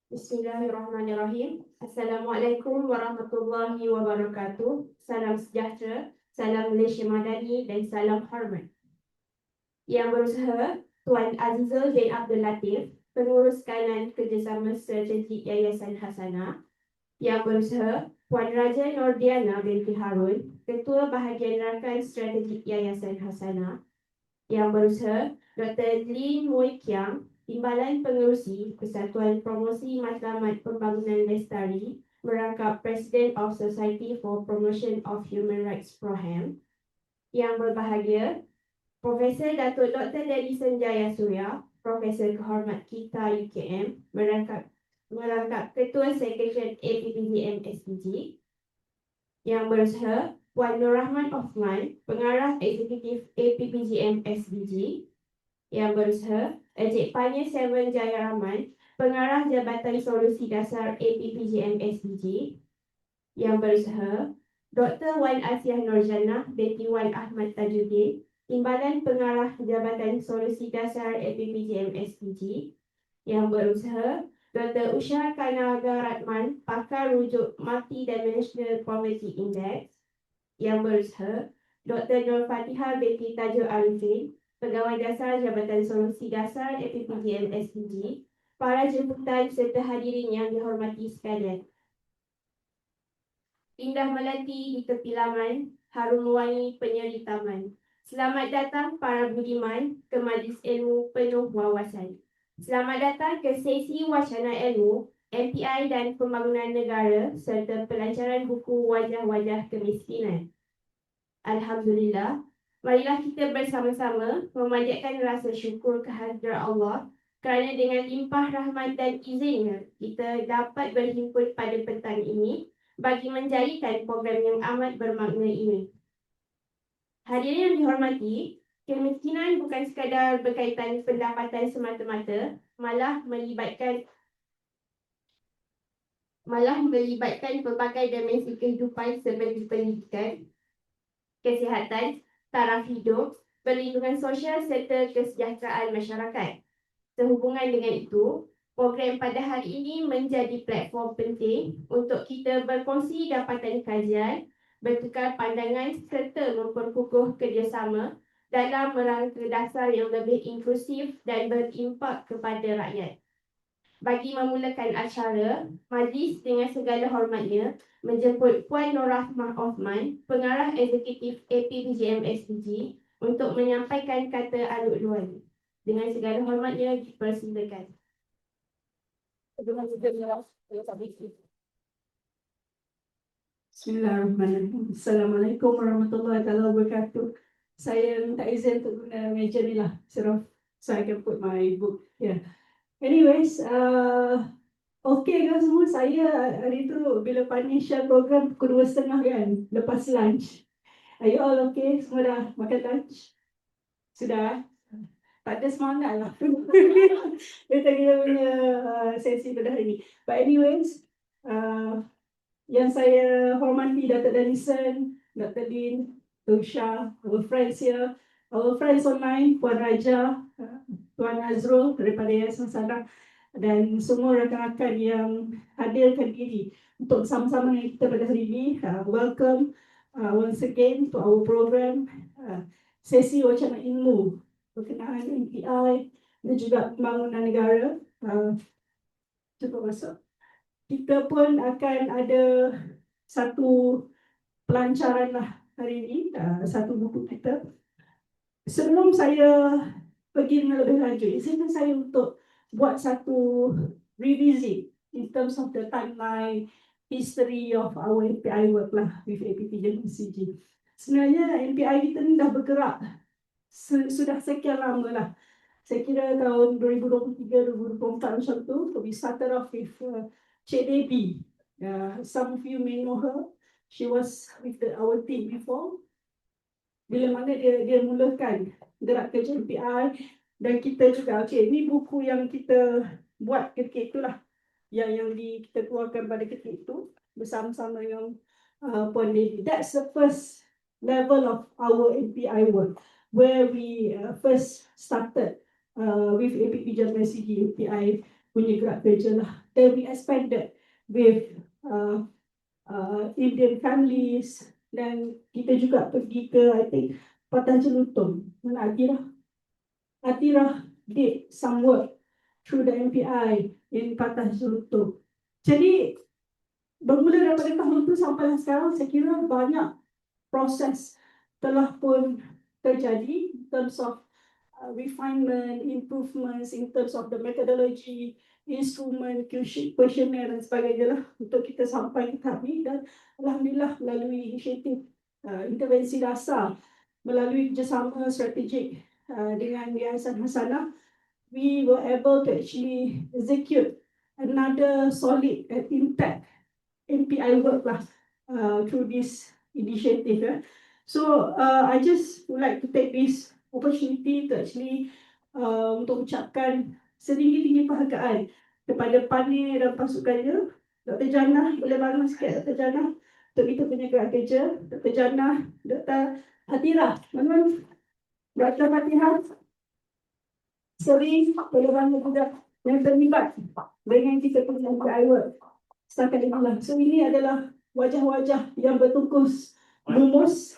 Bismillahirrahmanirrahim. Assalamualaikum warahmatullahi wabarakatuh. Salam sejahtera, salam Malaysia Madani dan salam hormat. Yang berusaha Tuan Azizul bin Abdul Latif, Pengurus Kanan Kerjasama Strategik Yayasan Hasanah. Yang berusaha Puan Raja Nurdiana binti Harun, Ketua Bahagian Rakan Strategik Yayasan Hasanah. Yang berusaha Dr. Lin Mui Kiang, Timbalan Pengerusi Persatuan Promosi Matlamat Pembangunan Lestari, merangkap President of Society for Promotion of Human Rights Proham. Yang berbahagia Profesor Datuk Dr. Denison Jayasooria, Profesor Kehormat Kita UKM, merangkap Ketua Sekretariat APPGM-SDG. Yang berusaha Puan Nur Rahman Osman, Pengarah Eksekutif APPGM-SDG. Yang berusaha Encik Panya Seven Jaya Rahman, Pengarah Jabatan Solusi Dasar APPGM-SDG. Yang berusaha Dr. Wan Asiah Nurjannah binti Wan Ahmad Tajuddin, Timbalan Pengarah Jabatan Solusi Dasar APPGM-SDG. Yang berusaha Dr. Usha Kanagaratnam, Pakar Rujuk Multidimensi Poverty Index. Yang berusaha Dr. Nur Fatihah Tajul Arifin, Pegawai Dasar Jabatan Solusi Dasar APPGM-SDG, para jemputan serta hadirin yang dihormati sekalian. Indah melati di tepi laman, harum wangi penyeri taman. Selamat datang para budiman ke majlis ilmu penuh wawasan. Selamat datang ke Sesi Wacana Ilmu, MPI dan Pembangunan Negara serta Pelancaran Buku Wajah-Wajah Kemiskinan. Alhamdulillah, marilah kita bersama-sama memanjatkan rasa syukur kehadirat Allah kerana dengan limpah rahmat dan izinnya kita dapat berhimpun pada petang ini bagi menjadikan program yang amat bermakna ini. Hadirin yang dihormati, kemiskinan bukan sekadar berkaitan pendapatan semata-mata, malah melibatkan pelbagai dimensi kehidupan seperti pendidikan, kesihatan, taraf hidup, perlindungan sosial serta kesejahteraan masyarakat. Sehubungan dengan itu, program pada hari ini menjadi platform penting untuk kita berkongsi dapatan kajian, bertukar pandangan serta memperkukuh kerjasama dalam rangka dasar yang lebih inklusif dan berimpak kepada rakyat. Bagi memulakan acara, majlis dengan segala hormatnya menjemput Puan Nur Rahman Osman, Pengarah Eksekutif APPGM-SDG untuk menyampaikan kata alut-luan. Dengan segala hormatnya dipersilakan. Bismillahirrahmanirrahim. Assalamualaikum warahmatullahi wabarakatuh. Saya minta izin untuk guna meja ni lah, so I can put my book here. Anyways, okay kan semua, saya hari tu bila Pani share program pukul 2:30 kan, lepas lunch. Are you all okay? Semua dah makan lunch? Sudah? Tak ada semangat lah. Kita punya sesi pada hari ni. But anyways, yang saya hormati Datuk Denison, Dr. Lin, Usha, our friends here, our friends online, Puan Raja, Tuan Azrul daripada Yayasan Hasanah dan semua rakan-rakan yang hadirkan diri untuk sama-sama dengan kita pada hari ini. Welcome once again to our program Sesi Wacana Ilmu berkenaan MPI dan juga Pembangunan Negara. Cuba masuk. Kita pun akan ada satu pelancaran lah hari ini, satu buku kita. Sebelum saya pergi dengan lebih lanjut, izinkan saya untuk buat satu revisit in terms of the timeline, history of our MPI work lah with APPGM-SDG. Sebenarnya MPI kita ni dah bergerak sudah sekian lama lah. Saya kira tahun 2023-2024 macam tu, we started off with Cik Debbie. Some of you may know her. She was with our team before. Bila mana dia mulakan gerak kerja MPI dan kita juga, okay, ni buku yang kita buat ketika itulah yang kita keluarkan pada ketika itu bersama-sama dengan Puan Debbie. That's the first level of our MPI work where we first started with APPGM-SDG MPI punya gerak kerja lah. Then we expanded with Indian families, dan kita juga pergi ke, I think, Patah Jelutong. Mana Atirah did some work through the MPI in Patah Jelutong. Jadi bermula daripada tahun itu sampai sekarang, saya kira banyak proses telah pun terjadi in terms of refinement, improvements in terms of the methodology, instrument, questionnaire dan sebagainya lah untuk kita sampai ke tahap ini. Dan alhamdulillah melalui inisiatif intervensi dasar, melalui kerjasama strategik dengan Yayasan Hasanah, we were able to actually execute another solid and impact MPI work lah through this initiative. So I just would like to take this opportunity to actually untuk ucapkan setinggi-tinggi penghargaan kepada panel dan pasukannya. Dr. Jannah, boleh bangun sikit Dr. Jannah untuk kita punya gerak kerja. Dr. Jannah, Dr. Atira, bangun. Dr. Fatihah, sering boleh bangun juga yang terlibat dengan kita punya MPI work setakat inilah. So ini adalah wajah-wajah yang bertungkus lumus,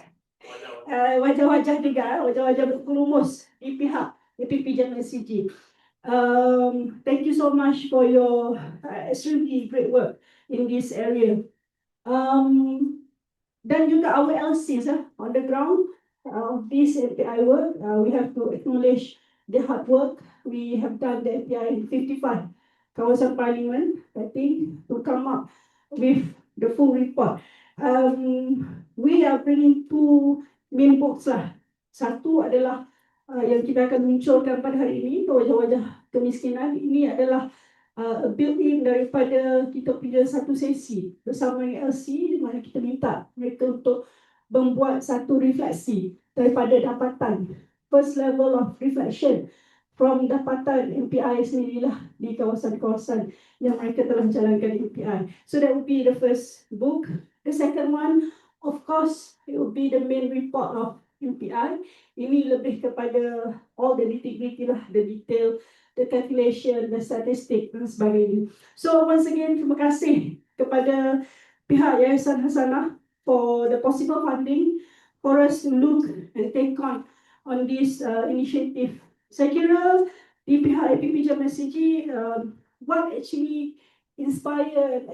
wajah-wajah tiga, wajah-wajah bertungkus lumus di pihak APPGM-SDG. Thank you so much for your extremely great work in this area. Dan juga our LCs on the ground of this MPI work, we have to acknowledge the hard work. We have done the MPI in 55 kawasan parlimen, I think, to come up with the full report. We are bringing two main books lah. Satu adalah yang kita akan munculkan pada hari ini, wajah-wajah kemiskinan. Ini adalah built-in daripada kita punya satu sesi bersama dengan LC, di mana kita minta mereka untuk membuat satu refleksi daripada dapatan, first level of reflection from dapatan MPI sendirilah di kawasan-kawasan yang mereka telah jalankan MPI. So that would be the first book. The second one, of course, it would be the main report of MPI. Ini lebih kepada all the nitty-gritty lah, the detail, the calculation, the statistic dan sebagainya. So once again, terima kasih kepada pihak Yayasan Hasanah for the possible funding for us to look and take on this initiative. Saya kira di pihak APPGM-SDG, what actually inspired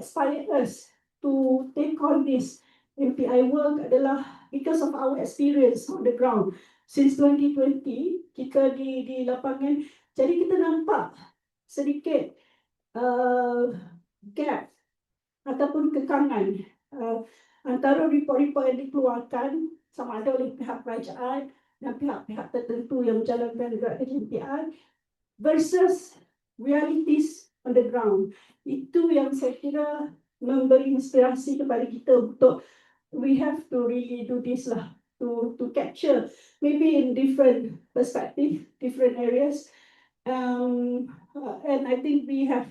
us to take on this MPI work adalah because of our experience on the ground. Since 2020, kita di lapangan, jadi kita nampak sedikit gap ataupun kekangan antara report-report yang dikeluarkan sama ada oleh pihak kerajaan dan pihak-pihak tertentu yang menjalankan gerak kerja MPI versus realities on the ground. Itu yang saya kira memberi inspirasi kepada kita untuk we have to really do this lah, to capture maybe in different perspective, different areas. And I think we have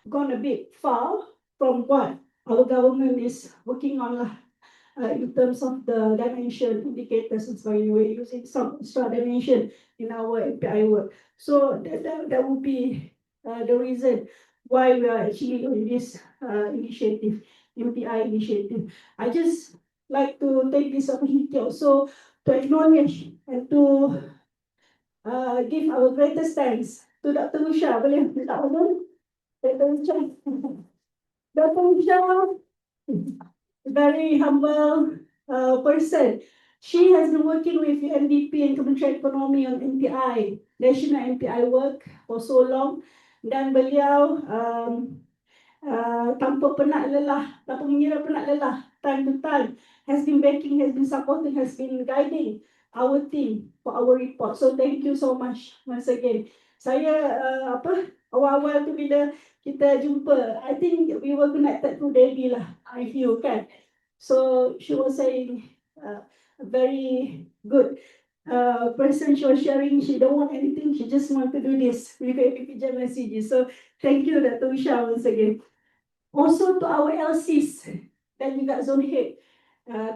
gone a bit far from what our government is working on lah. In terms of the dimension indicators and so we're using some extra dimension in our MPI work. So that would be the reason why we are actually doing this initiative, MPI initiative. I just like to take this opportunity also to acknowledge and to give our greatest thanks to Dr. Usha. Boleh minta tolong? Dr. Usha. Dr. Usha, very humble person. She has been working with UNDP and Kementerian Ekonomi on MPI, national MPI work for so long. Dan beliau tanpa penat lelah, tanpa mengira penat lelah, time to time, has been backing, has been supporting, has been guiding our team for our report. So thank you so much once again. Saya awal-awal tu bila kita jumpa, I think we were connected to Debbie lah, with you kan. So she was saying a very good person. She was sharing, she don't want anything, she just want to do this with APPGM-SDG. So thank you Dr. Usha once again. Also to our LCs dan juga zone head,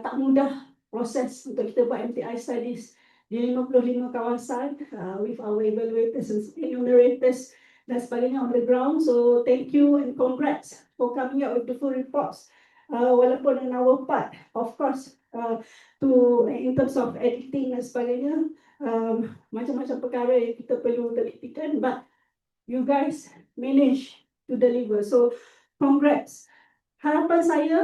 tak mudah proses untuk kita buat MPI studies di 55 kawasan with our evaluators and enumerators dan sebagainya on the ground. So thank you and congrats for coming up with the full reports. Walaupun on our part, of course, in terms of editing dan sebagainya, macam-macam perkara yang kita perlu telitikan, but you guys manage to deliver. So congrats. Harapan saya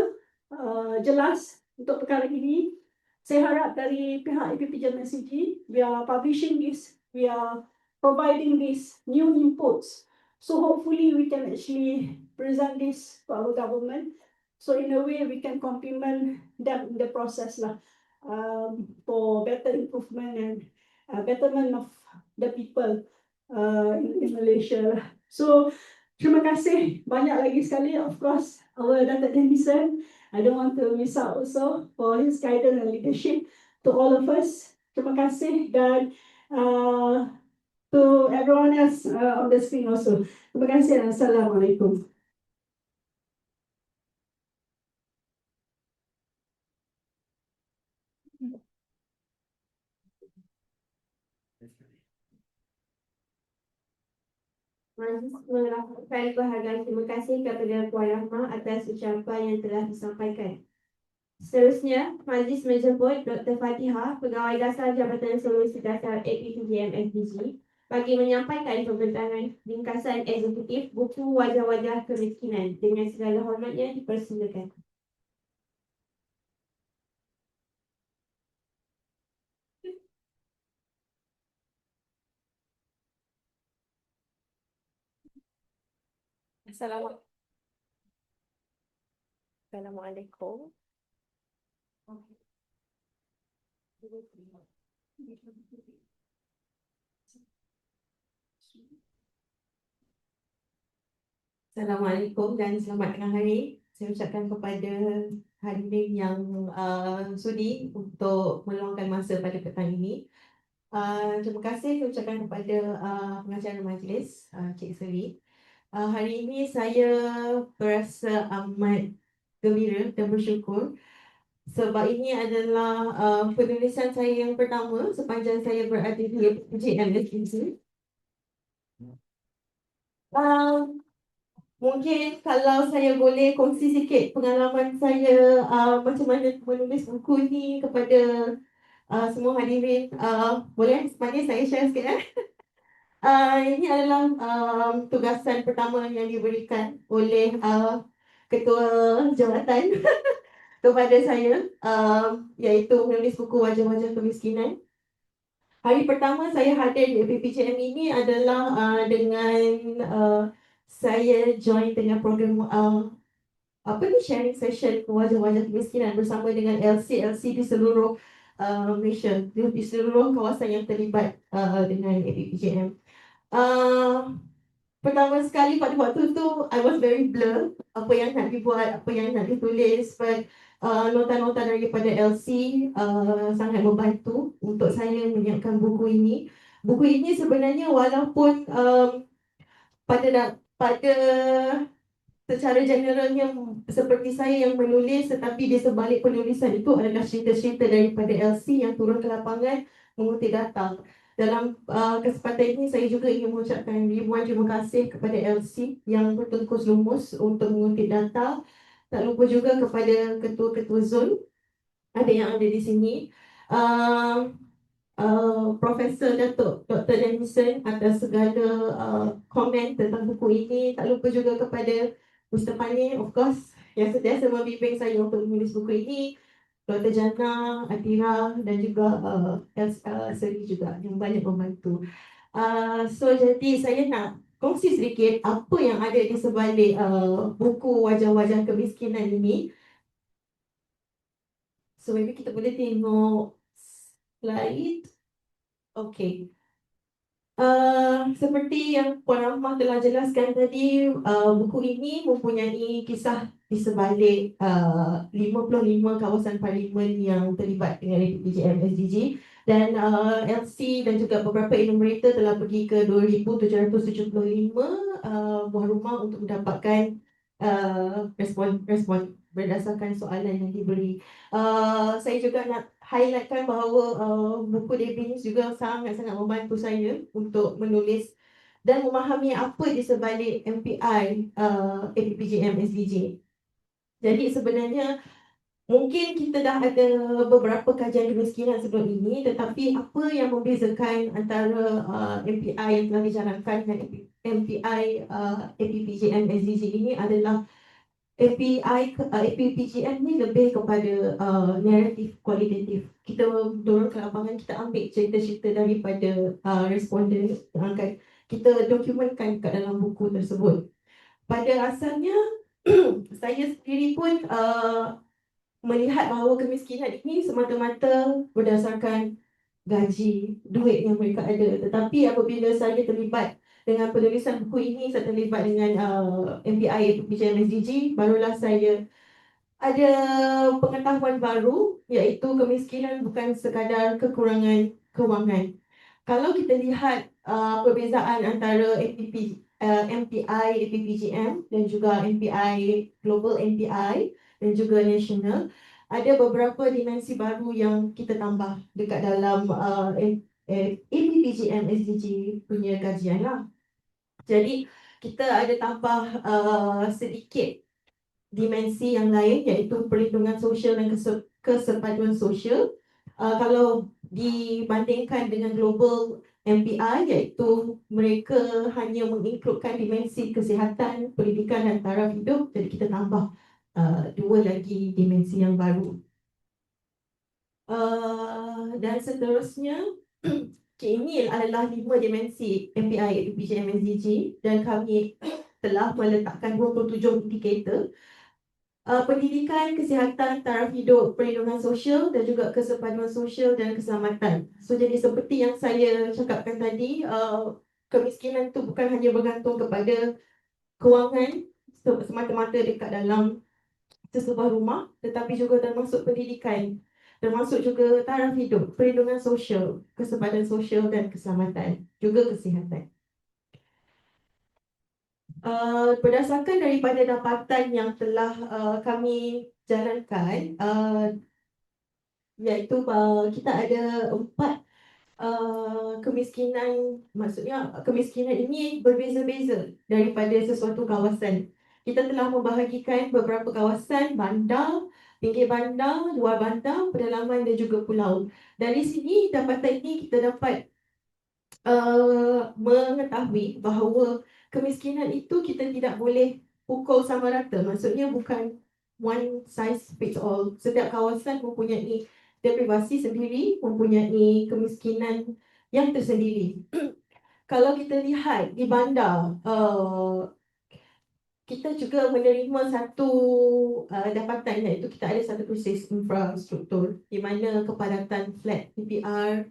jelas untuk perkara ini. Saya harap dari pihak APPGM-SDG, we are publishing this, we are providing these new inputs. So hopefully we can actually present this to our government. So in a way we can complement them in the process lah, for better improvement and betterment of the people in Malaysia lah. So terima kasih banyak lagi sekali, of course, our Datuk Denison. I don't want to miss out also for his guidance and leadership to all of us. Terima kasih, dan to everyone else on the screen also. Terima kasih dan Assalamualaikum. Majlis melakukan penghargaan terima kasih kepada Puan Rahma atas ucapan yang telah disampaikan. Seterusnya, Majlis menjemput Dr. Fatihah, Pegawai Dasar Jabatan Solusi Dasar APPGM-SDG, bagi menyampaikan pembentangan ringkasan eksekutif Buku Wajah-Wajah Kemiskinan. Dengan segala hormatnya dipersilakan. Assalamualaikum. Assalamualaikum dan selamat tengah hari. Saya ucapkan kepada hadirin yang sudi untuk meluangkan masa pada petang ini. Terima kasih saya ucapkan kepada pengacara majlis, Cik Seri. Hari ini saya berasa amat gembira dan bersyukur sebab ini adalah penulisan saya yang pertama sepanjang saya berada di APPGM-SDG. Mungkin kalau saya boleh kongsi sikit pengalaman saya macam mana menulis buku ni kepada semua hadirin, boleh sepanjang saya share sikit. Ini adalah tugasan pertama yang diberikan oleh Ketua Jabatan kepada saya, iaitu menulis buku Wajah-Wajah Kemiskinan. Hari pertama saya hadir di APPGM ini adalah dengan saya join dengan program sharing session Wajah-Wajah Kemiskinan bersama dengan LC di seluruh Malaysia, di seluruh kawasan yang terlibat dengan APPGM. Pertama sekali pada waktu tu I was very blur apa yang nak dibuat, apa yang nak ditulis, but nota-nota daripada LC sangat membantu untuk saya menyiapkan buku ini. Buku ini sebenarnya walaupun pada secara generalnya seperti saya yang menulis, tetapi di sebalik penulisan itu adalah cerita-cerita daripada LC yang turun ke lapangan mengutip data. Dalam kesempatan ini saya juga ingin mengucapkan ribuan terima kasih kepada LC yang bertungkus lumus untuk mengutip data. Tak lupa juga kepada ketua-ketua zon ada yang ada di sini. Profesor Datuk Dr. Denison atas segala komen tentang buku ini. Tak lupa juga kepada Mr. Pani, of course, yang sentiasa membimbing saya untuk menulis buku ini. Dr. Jana, Atira dan juga Seri juga yang banyak membantu. So jadi saya nak kongsi sedikit apa yang ada di sebalik buku Wajah-Wajah Kemiskinan ini. So maybe kita boleh tengok slide. Okay. Seperti yang Puan Rahmah telah jelaskan tadi, buku ini mempunyai kisah di sebalik 55 kawasan parlimen yang terlibat dengan APPGM-SDG, dan LC dan juga beberapa enumerator telah pergi ke 2,775 buah rumah untuk mendapatkan respon berdasarkan soalan yang diberi. Saya juga nak highlightkan bahawa buku Debbie juga sangat-sangat membantu saya untuk menulis dan memahami apa di sebalik MPI APPGM-SDG. Jadi sebenarnya mungkin kita dah ada beberapa kajian kemiskinan sebelum ini, tetapi apa yang membezakan antara MPI yang telah dijalankan dengan MPI APPGM-SDG ini adalah APPGM ni lebih kepada naratif kualitatif. Kita dorong ke lapangan, kita ambil cerita-cerita daripada responden yang akan kita dokumentkan kat dalam buku tersebut. Pada asalnya saya sendiri pun melihat bahawa kemiskinan ini semata-mata berdasarkan gaji, duit yang mereka ada. Tetapi apabila saya terlibat dengan penulisan buku ini, saya terlibat dengan MPI APPGM-SDG, barulah saya ada pengetahuan baru, iaitu kemiskinan bukan sekadar kekurangan kewangan. Kalau kita lihat perbezaan antara MPI APPGM dan juga MPI Global MPI dan juga National, ada beberapa dimensi baru yang kita tambah dekat dalam APPGM SDG punya kajian lah. Jadi kita ada tambah sedikit dimensi yang lain, iaitu perlindungan sosial dan kesepaduan sosial. Kalau dibandingkan dengan global MPI, iaitu mereka hanya menginkludkan dimensi kesihatan, pendidikan dan taraf hidup. Jadi kita tambah dua lagi dimensi yang baru. Dan seterusnya, ini adalah 5 dimensi MPI APPGM-SDG dan kami telah meletakkan 27 indikator: pendidikan, kesihatan, taraf hidup, perlindungan sosial dan juga kesepaduan sosial dan keselamatan. So jadi seperti yang saya cakapkan tadi, kemiskinan itu bukan hanya bergantung kepada kewangan semata-mata dekat dalam sesebuah rumah, tetapi juga termasuk pendidikan, termasuk juga taraf hidup, perlindungan sosial, kesepaduan sosial dan keselamatan, juga kesihatan. Berdasarkan daripada dapatan yang telah kami jalankan, iaitu kita ada 4 kemiskinan, maksudnya kemiskinan ini berbeza-beza daripada sesuatu kawasan. Kita telah membahagikan beberapa kawasan: bandar, pinggir bandar, luar bandar, pedalaman dan juga pulau. Dari sini, dapatan ini kita dapat mengetahui bahawa kemiskinan itu kita tidak boleh pukul sama rata. Maksudnya bukan one size fits all. Setiap kawasan mempunyai deprivasi sendiri, mempunyai kemiskinan yang tersendiri. Kalau kita lihat di bandar, kita juga menerima satu dapatan, iaitu kita ada satu krisis infrastruktur di mana kepadatan flat PPR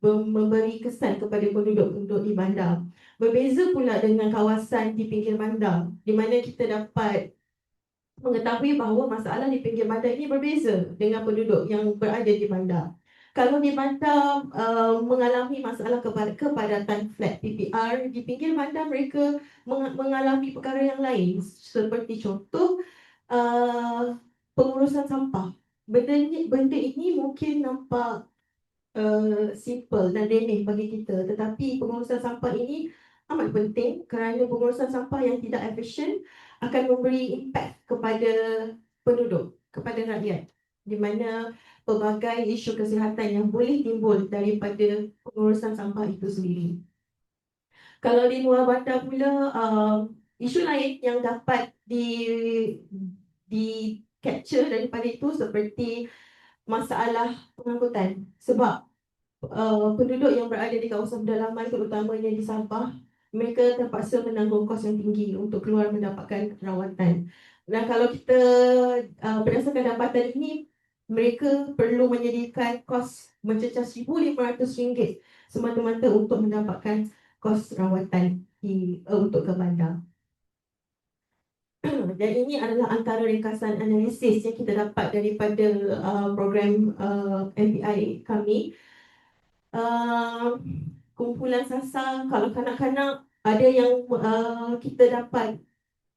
memberi kesan kepada penduduk-penduduk di bandar. Berbeza pula dengan kawasan di pinggir bandar, di mana kita dapat mengetahui bahawa masalah di pinggir bandar ini berbeza dengan penduduk yang berada di bandar. Kalau di bandar mengalami masalah kepadatan flat PPR, di pinggir bandar mereka mengalami perkara yang lain, seperti contoh pengurusan sampah. Benda ini mungkin nampak simple dan remeh bagi kita, tetapi pengurusan sampah ini amat penting kerana pengurusan sampah yang tidak efisien akan memberi impak kepada penduduk, kepada rakyat, di mana pelbagai isu kesihatan yang boleh timbul daripada pengurusan sampah itu sendiri. Kalau di luar bandar pula, isu lain yang dapat di capture daripada itu seperti masalah pengangkutan. Sebab penduduk yang berada di kawasan pedalaman, terutamanya di Sabah, mereka terpaksa menanggung kos yang tinggi untuk keluar mendapatkan rawatan. Dan kalau kita berdasarkan dapatan ini, mereka perlu menyediakan kos mencecah RM1,500 semata-mata untuk mendapatkan kos rawatan untuk ke bandar. Dan ini adalah antara ringkasan analisis yang kita dapat daripada program MPI kami. Kumpulan sasar, kalau kanak-kanak, ada yang kita dapat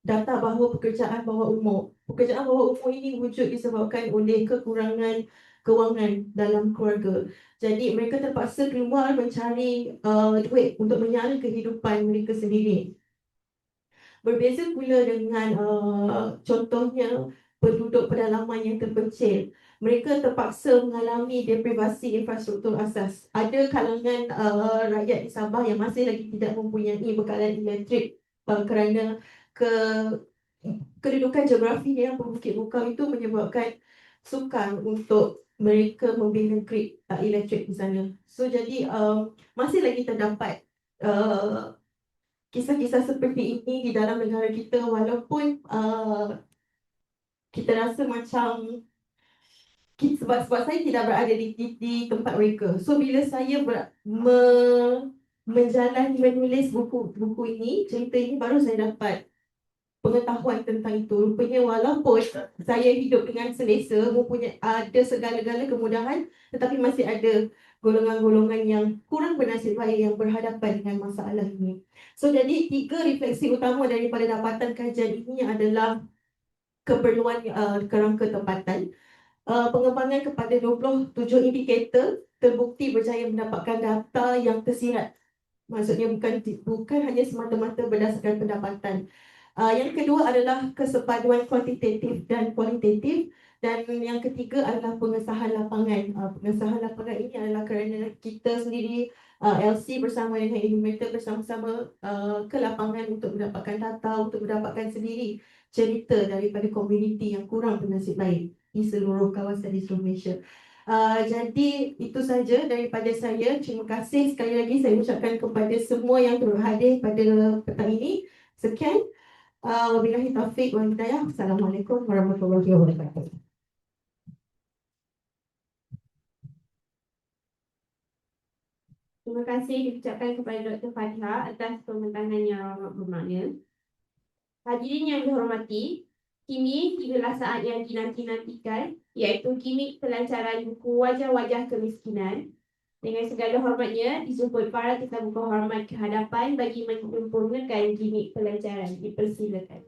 data bahawa pekerjaan bawah umur. Pekerjaan bawah umur ini wujud disebabkan oleh kekurangan kewangan dalam keluarga. Jadi mereka terpaksa keluar mencari duit untuk menyara kehidupan mereka sendiri. Berbeza pula dengan contohnya penduduk pedalaman yang terpencil. Mereka terpaksa mengalami deprivasi infrastruktur asas. Ada kalangan rakyat di Sabah yang masih lagi tidak mempunyai bekalan elektrik kerana kedudukan geografi yang berbukit-bukit itu menyebabkan sukar untuk mereka membina grid elektrik di sana. So jadi masih lagi terdapat kisah-kisah seperti ini di dalam negara kita, walaupun kita rasa macam sebab saya tidak berada di tempat mereka. So bila saya menjalani menulis buku ini, cerita ini, baru saya dapat pengetahuan tentang itu. Rupanya walaupun saya hidup dengan selesa, mempunyai ada segala-gala kemudahan, tetapi masih ada golongan-golongan yang kurang bernasib baik yang berhadapan dengan masalah ini. So jadi 3 refleksi utama daripada dapatan kajian ini adalah keperluan kerangka tempatan, pengembangan kepada 27 indikator terbukti berjaya mendapatkan data yang tersirat. Maksudnya bukan hanya semata-mata berdasarkan pendapatan. Yang kedua adalah kesepaduan kuantitatif dan kualitatif, dan yang ketiga adalah pengesahan lapangan. Pengesahan lapangan ini adalah kerana kita sendiri LC bersama dengan enumerator bersama-sama ke lapangan untuk mendapatkan data, untuk mendapatkan sendiri cerita daripada komuniti yang kurang bernasib baik di seluruh kawasan di seluruh Malaysia. Jadi itu saja daripada saya. Terima kasih sekali lagi saya ucapkan kepada semua yang berhadir pada petang ini. Sekian. Wabillahi taufiq wal hidayah. Assalamualaikum warahmatullahi wabarakatuh. Terima kasih diucapkan kepada Dr. Fatihah atas pembentangan yang amat bermakna. Hadirin yang dihormati, kini tibalah saat yang dinanti-nantikan, iaitu gimik pelancaran buku Wajah-Wajah Kemiskinan. Dengan segala hormatnya, dijemput para tetamu kehormat ke hadapan bagi menyempurnakan gimik pelancaran. Dipersilakan.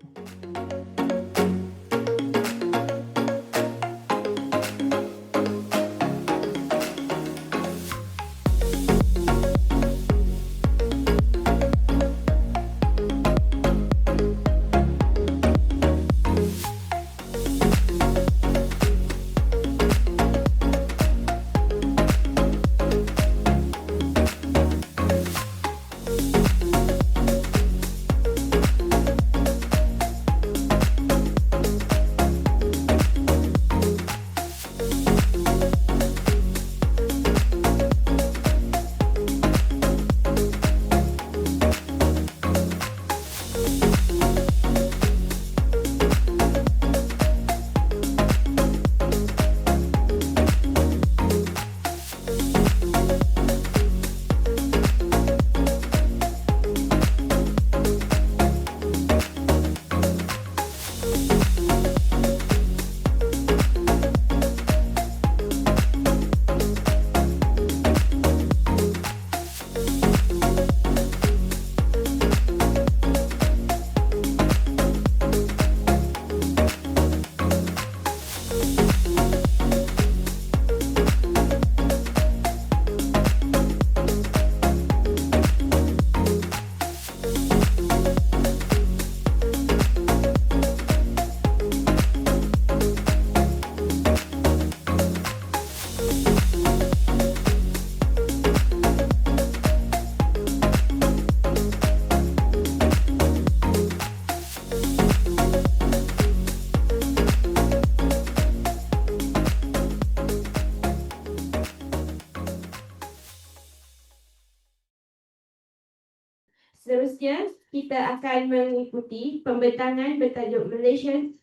Seterusnya, kita akan mengikuti pembentangan bertajuk Malaysian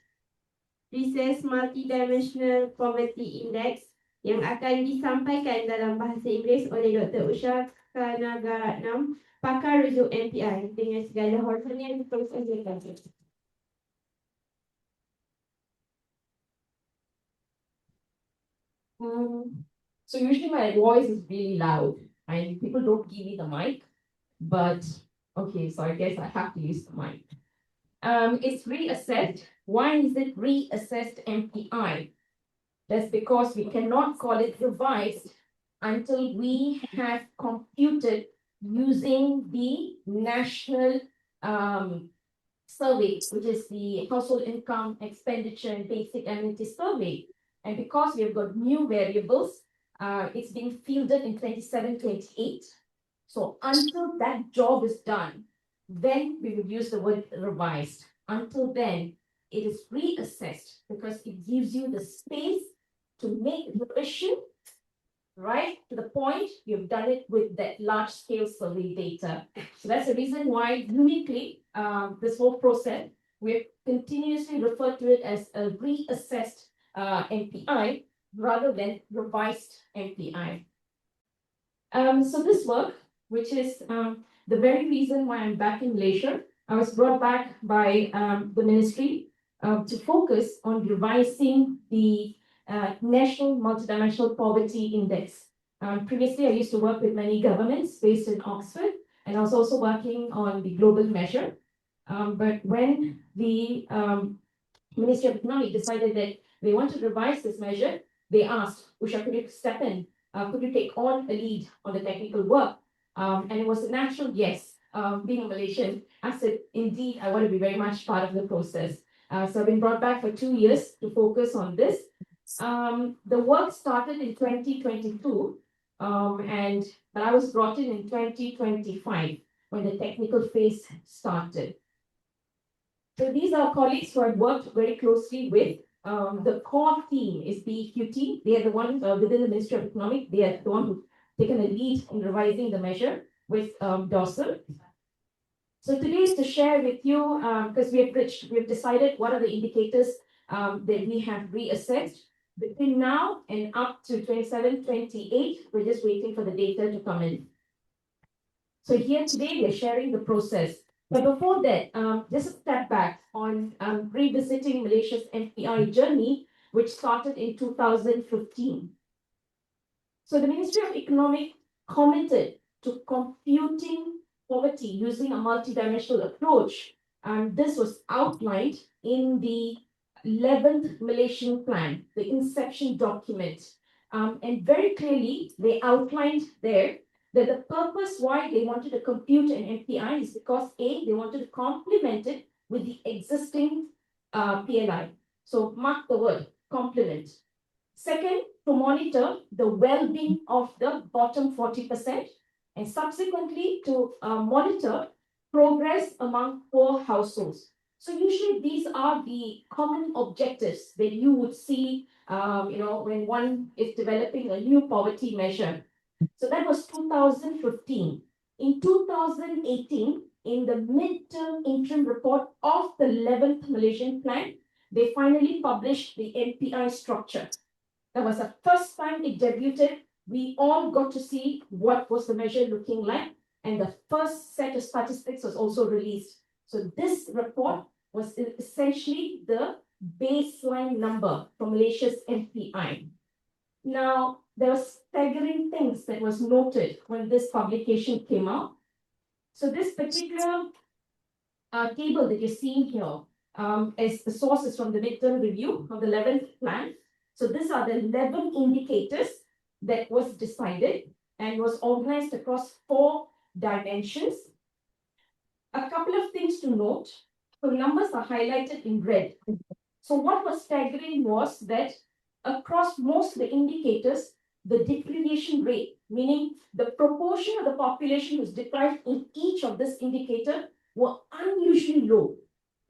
Research Multidimensional Poverty Index yang akan disampaikan dalam bahasa Inggeris oleh Dr. Usha Kanagaratnam, Pakar Rujuk MPI. Dengan segala hormatnya dipersilakan. So usually my voice is really loud and people don't give me the mic, but okay, so I guess I have to use the mic. It's reassessed. Why is it reassessed MPI? That's because we cannot call it revised until we have computed using the national survey, which is the household income, expenditure, and basic amenities survey. And because we have got new variables, it's being fielded in 27-28. So until that job is done, then we will use the word revised. Until then, it is reassessed because it gives you the space to make revision right to the point you've done it with that large scale survey data. So that's the reason why uniquely this whole process, we've continuously referred to it as a reassessed MPI rather than revised MPI. So this work, which is the very reason why I'm back in Malaysia, I was brought back by the ministry to focus on revising the National Multidimensional Poverty Index. Previously, I used to work with many governments based in Oxford, and I was also working on the global measure. But when the Ministry of Economic decided that they want to revise this measure, they asked, Usha, could you step in? Could you take on a lead on the technical work? And it was a natural yes. Being a Malaysian, I said, indeed, I want to be very much part of the process. So I've been brought back for 2 years to focus on this. The work started in 2022, but I was brought in 2025 when the technical phase started. So these are colleagues who I've worked very closely with. The core team is BEQT. They are the ones within the Ministry of Economic. They are the one who've taken a lead in revising the measure with Dorsal. So today is to share with you, because we have decided what are the indicators that we have reassessed. Between now and up to 27-28, we're just waiting for the data to come in. So here today, we're sharing the process. But before that, just a step back on revisiting Malaysia's MPI journey, which started in 2015. So the Ministry of Economic committed to computing poverty using a multidimensional approach. And this was outlined in the 11th Malaysian Plan, the inception document. And very clearly, they outlined there that the purpose why they wanted to compute an MPI is because A, they wanted to complement it with the existing PLI. So mark the word, complement. Second, to monitor the well-being of the bottom 40%, and subsequently to monitor progress among poor households. So usually these are the common objectives that you would see, when one is developing a new poverty measure. So that was 2015. In 2018, in the midterm interim report of the 11th Malaysian Plan, they finally published the MPI structure. That was the first time it debuted. We all got to see what was the measure looking like, and the first set of statistics was also released. So this report was essentially the baseline number for Malaysia's MPI. Now, there were staggering things that was noted when this publication came out. So this particular table that you're seeing here is the sources from the midterm review of the 11th plan. So these are the 11 indicators that was decided and was organized across 4 dimensions. A couple of things to note. So numbers are highlighted in red. So what was staggering was that across most of the indicators, the deprivation rate, meaning the proportion of the population who's deprived in each of this indicator, were unusually low,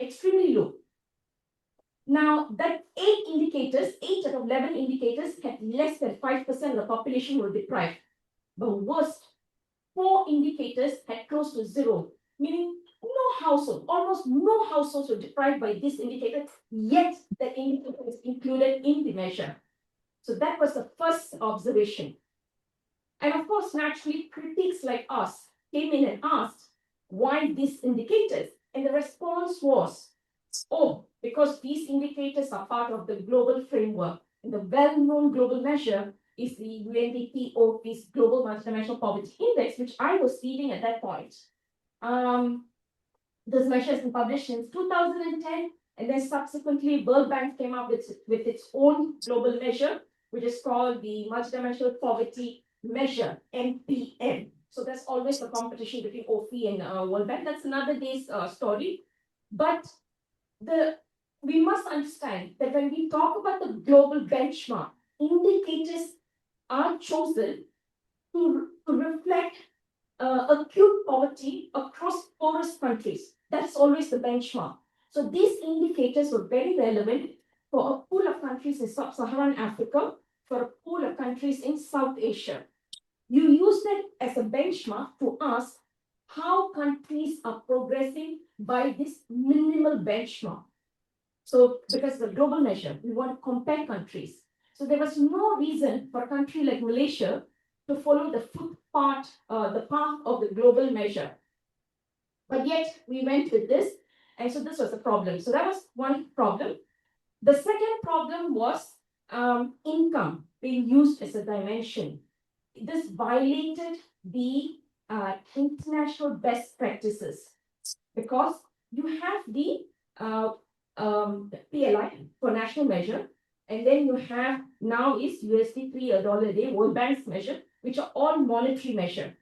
extremely low. Now, that 8 out of 11 indicators had less than 5% of the population were deprived. The worst, 4 indicators had close to 0, meaning almost no households were deprived by this indicator, yet that indicator was included in the measure. So that was the first observation. And of course, naturally, critics like us came in and asked, why these indicators? And the response was, because these indicators are part of the global framework. And the well-known global measure is the UNDP-OP's Global Multidimensional Poverty Index, which I was leading at that point. This measure has been published since 2010, And then subsequently, World Bank came up with its own global measure, which is called the Multidimensional Poverty Measure, MPM. So there's always a competition between OFI and World Bank. That's another day's story. But we must understand that when we talk about the global benchmark, indicators are chosen to reflect acute poverty across poorest countries. That's always the benchmark. So these indicators were very relevant for a pool of countries in sub-Saharan Africa, for a pool of countries in South Asia. You use that as a benchmark to ask how countries are progressing by this minimal benchmark. So because the global measure, we want to compare countries. So there was no reason for a country like Malaysia to follow the path of the global measure. But yet we went with this, and so this was a problem. So that was one problem. The second problem was income being used as a dimension. This violated the international best practices because you have the PLI for national measure, and then you have now is USD $3 a day, World Bank's measure, which are all monetary measure.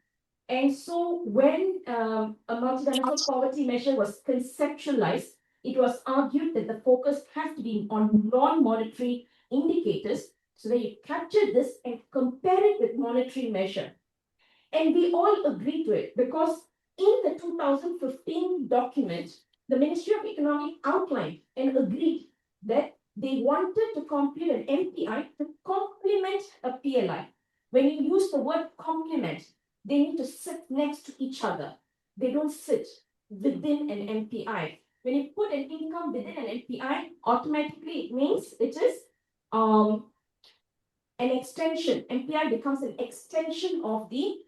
And so when a multidimensional poverty measure was conceptualized, it was argued that the focus has to be on non-monetary indicators so that you capture this and compare it with monetary measure. And we all agree to it because in the 2015 document, the Ministry of Economic outlined and agreed that they wanted to compute an MPI to complement a PLI. When you use the word complement, they need to sit next to each other. They don't sit within an MPI. When you put an income within an MPI, automatically it means it is an extension. MPI becomes an extension of the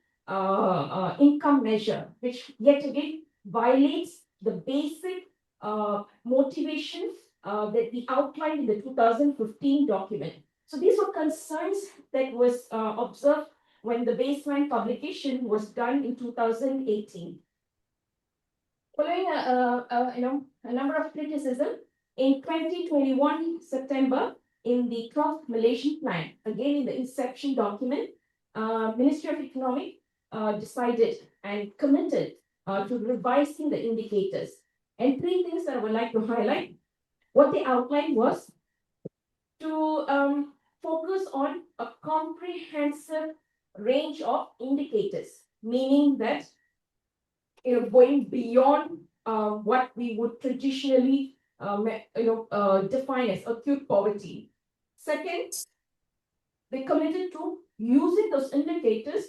income measure, which yet again violates the basic motivations that we outlined in the 2015 document. So these were concerns that was observed when the baseline publication was done in 2018. Following a number of criticism, in 2021 September, in the 12th Malaysian Plan, again in the inception document, Ministry of Economic decided and committed to revising the indicators. And three things that I would like to highlight. What they outlined was to focus on a comprehensive range of indicators, meaning that going beyond what we would traditionally define as acute poverty. Second, they committed to using those indicators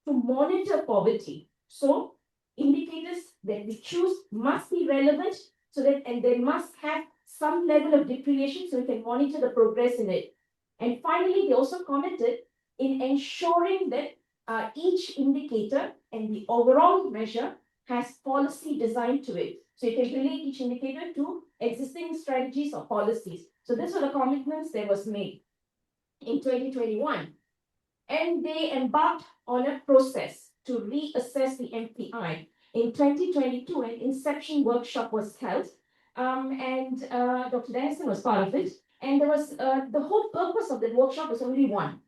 to monitor poverty. So indicators that we choose must be relevant so that, and they must have some level of depreciation so we can monitor the progress in it. And finally, they also committed in ensuring that each indicator and the overall measure has policy designed to it. So you can relate each indicator to existing strategies or policies. So these were the commitments that was made in 2021. And they embarked on a process to reassess the MPI. In 2022, an inception workshop was held, and Dr. Denison was part of it. And there was the whole purpose of the workshop was only one.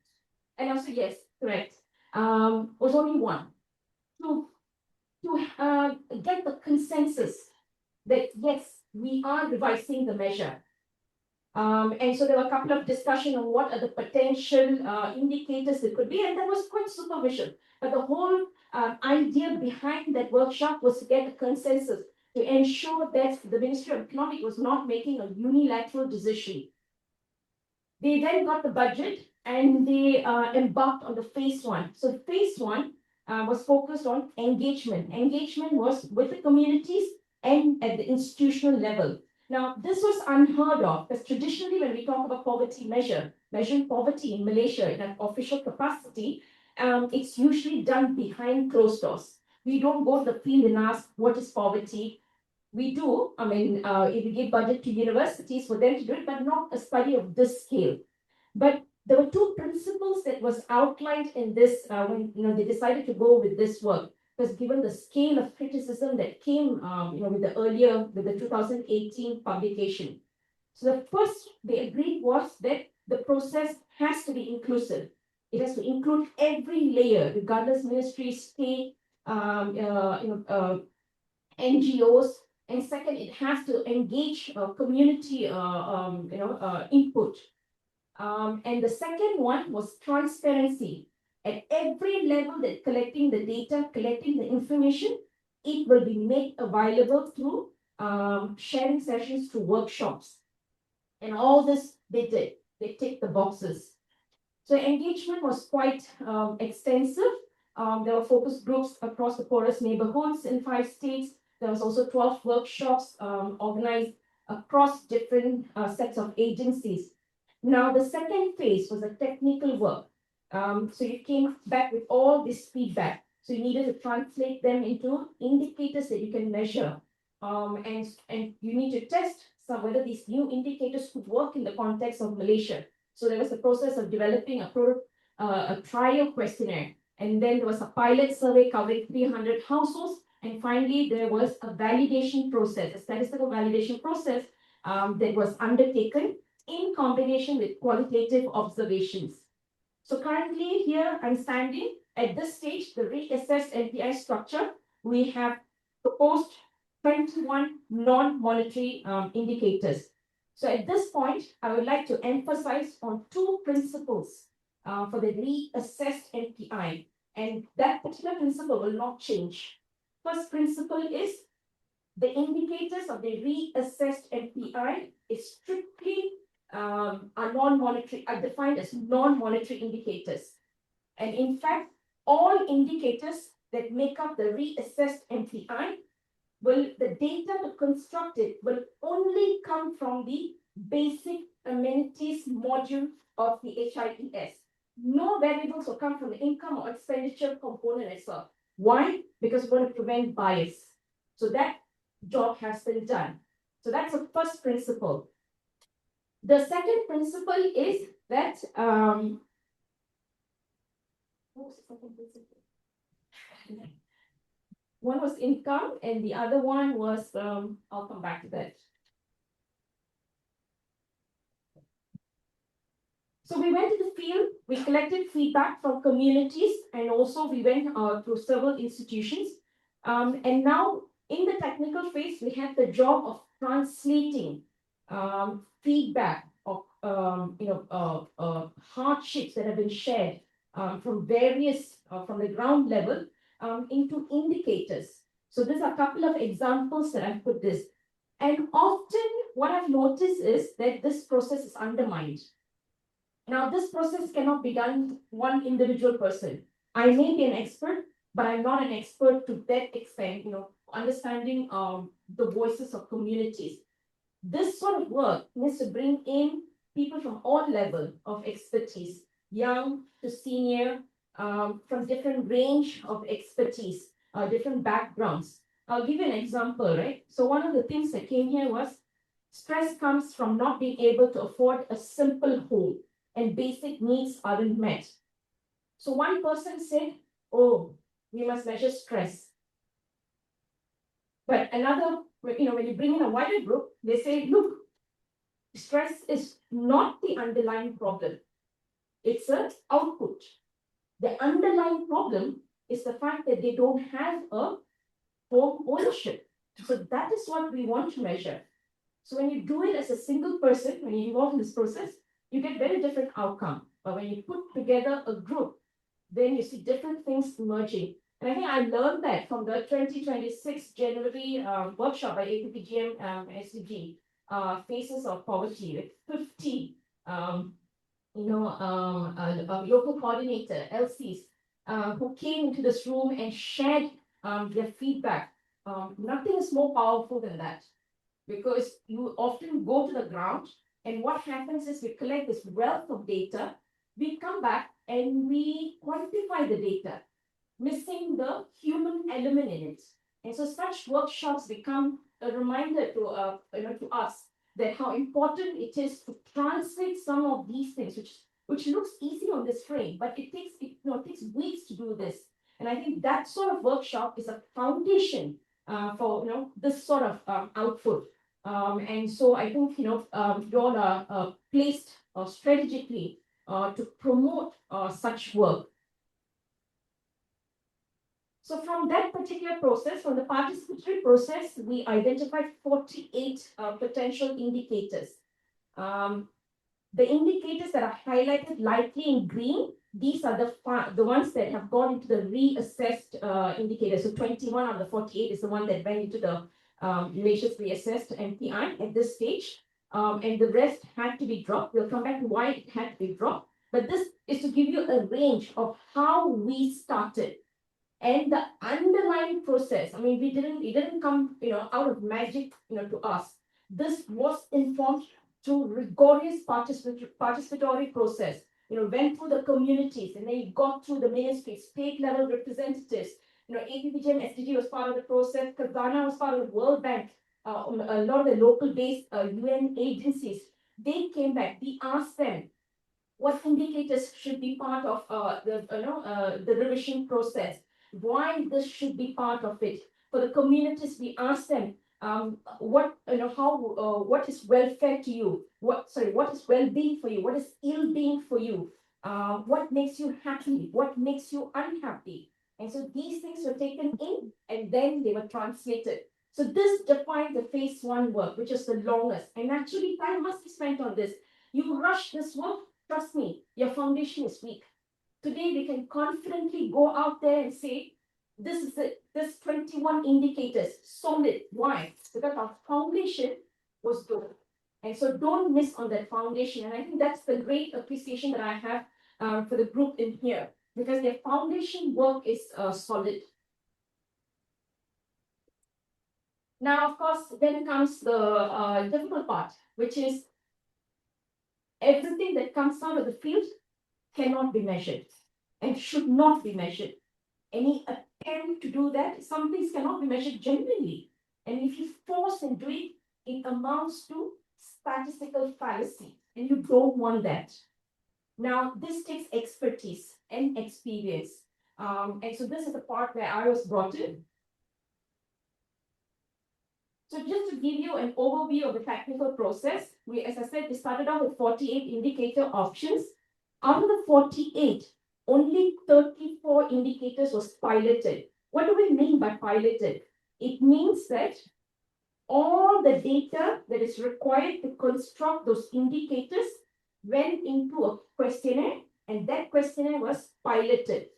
And I said, yes, correct. Was only one. To get the consensus that yes, we are revising the measure. And so there were a couple of discussions on what are the potential indicators that could be, and that was quite superficial. But the whole idea behind that workshop was to get a consensus to ensure that the Ministry of Economic was not making a unilateral decision. They then got the budget and they embarked on the phase one. So phase one was focused on engagement. Engagement was with the communities and at the institutional level. Now, this was unheard of because traditionally when we talk about poverty measuring poverty in Malaysia in an official capacity, it's usually done behind closed doors. We don't go to the field and ask what is poverty. We do, if we give budget to universities for them to do it, but not a study of this scale. But there were two principles that was outlined in this when they decided to go with this work. because given the scale of criticism that came, with the 2018 publication. So the first they agreed was that the process has to be inclusive. It has to include every layer, regardless ministry, state, NGOs, and second, it has to engage community, input. And the second one was transparency. At every level that collecting the data, collecting the information, it will be made available through sharing sessions, through workshops. And all this they did. They ticked the boxes. So engagement was quite extensive. There were focus groups across the poorest neighborhoods in 5 states. There was also 12 workshops organized across different sets of agencies. Now, the second phase was the technical work. So you came back with all this feedback. So you needed to translate them into indicators that you can measure. And you need to test whether these new indicators could work in the context of Malaysia. So there was the process of developing a trial questionnaire. And then there was a pilot survey covering 300 households. And finally, there was a validation process, a statistical validation process that was undertaken in combination with qualitative observations. So currently here I'm standing at this stage, the reassessed MPI structure. We have proposed 21 non-monetary indicators. So at this point, I would like to emphasize on 2 principles for the reassessed MPI. And that particular principle will not change. First principle is the indicators of the reassessed MPI is strictly are non-monetary, are defined as non-monetary indicators. And in fact, all indicators that make up the reassessed MPI the data to construct it will only come from the basic amenities module of the HIES. No variables will come from the income or expenditure component as well. Why? Because we want to prevent bias. So that job has been done. So that's the first principle. The second principle is that what was the second principle? One was income and the other one was, I'll come back to that. So we went to the field, we collected feedback from communities, and also we went through several institutions. And now in the technical phase, we have the job of translating feedback of hardships that have been shared from various, from the ground level into indicators. So these are a couple of examples that I've put this. And often what I've noticed is that this process is undermined. Now, this process cannot be done one individual person. I may be an expert, but I'm not an expert to that extent, understanding the voices of communities. This sort of work needs to bring in people from all levels of expertise, young to senior, from different range of expertise, different backgrounds. I'll give you an example, right? So one of the things that came here was stress comes from not being able to afford a simple home and basic needs aren't met. So one person said, oh, we must measure stress. But another, when you bring in a wider group, they say, look, stress is not the underlying problem. It's an output. The underlying problem is the fact that they don't have a home ownership. So that is what we want to measure. So when you do it as a single person, when you involve in this process, you get very different outcome. But when you put together a group, then you see different things emerging. And I think I learned that from the 2026 January workshop by APPGM-SDG, Faces of Poverty, with 50 local coordinator, LCs, who came into this room and shared their feedback. Nothing is more powerful than that, because you often go to the ground, and what happens is we collect this wealth of data, we come back and we quantify the data, missing the human element in it. And so such workshops become a reminder to us that how important it is to translate some of these things, which looks easy on this frame, but it takes weeks to do this. And I think that sort of workshop is a foundation for this sort of output. And so I think you all are placed strategically to promote such work. So from that particular process, from the participatory process, we identified 48 potential indicators. The indicators that are highlighted lightly in green, these are the ones that have gone into the reassessed indicators. So 21 of the 48 is the one that went into the latest reassessed MPI at this stage. And the rest had to be dropped. We'll come back to why it had to be dropped. But this is to give you a range of how we started. And the underlying process, I mean, it didn't come, out of magic, to us. This was informed through rigorous participatory process. Went through the communities, and then you got through the ministry, state level representatives. APPGM-SDG was part of the process. Kazana was part of the World Bank. A lot of the local-based UN agencies, they came back. We asked them what indicators should be part of the revision process. Why this should be part of it. For the communities, we ask them what is welfare to you? What is well-being for you? What is ill-being for you? What makes you happy? What makes you unhappy? And so these things were taken in and then they were translated. So this defined the phase 1 work, which is the longest. And actually, time must be spent on this. You rush this work, trust me, your foundation is weak. Today, we can confidently go out there and say, this is it, this 21 indicators, solid. Why? Because our foundation was good. And so don't miss on that foundation. And I think that's the great appreciation that I have for the group in here, because their foundation work is solid. Now, of course, then comes the difficult part, which is everything that comes out of the field cannot be measured and should not be measured. Any attempt to do that, some things cannot be measured genuinely. And if you force and do it, it amounts to statistical fallacy, and you don't want that. Now, this takes expertise and experience. And so this is the part where I was brought in. So just to give you an overview of the technical process, as I said, we started out with 48 indicator options. Out of the 48, only 34 indicators was piloted. What do we mean by piloted? It means that all the data that is required to construct those indicators went into a questionnaire, and that questionnaire was piloted.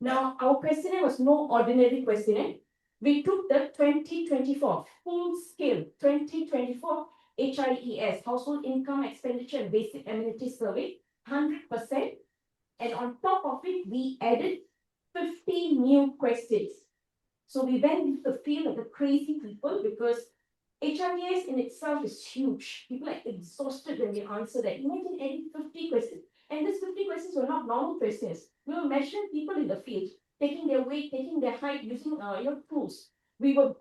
Now, our questionnaire was no ordinary questionnaire. We took the 2024 full-scale 2024 HIES, Household Income Expenditure and Basic Amenities Survey, 100%. And on top of it, we added 50 new questions. So we went into the field of the crazy people, because HIES in itself is huge. People are exhausted when we answer that. Imagine adding 50 questions. And these 50 questions were not normal questions. We were measuring people in the field, taking their weight, taking their height, using tools. We were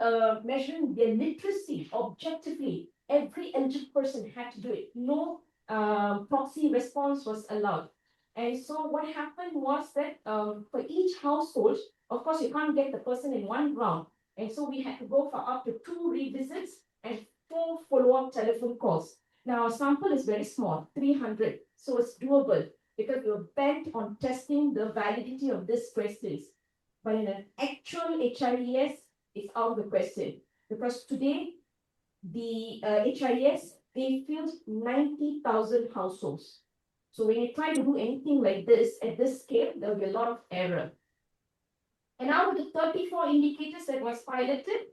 measuring their literacy objectively. Every eligible person had to do it. No proxy response was allowed. And so what happened was that for each household, of course, you can't get the person in one round. And so we had to go for up to 2 revisits and 4 follow-up telephone calls. Now, our sample is very small, 300. So it's doable, because we were bent on testing the validity of these questions. But in an actual HIES, it's out of the question. Because today, the HIES, they filled 90,000 households. So when you try to do anything like this at this scale, there will be a lot of error. And out of the 34 indicators that was piloted,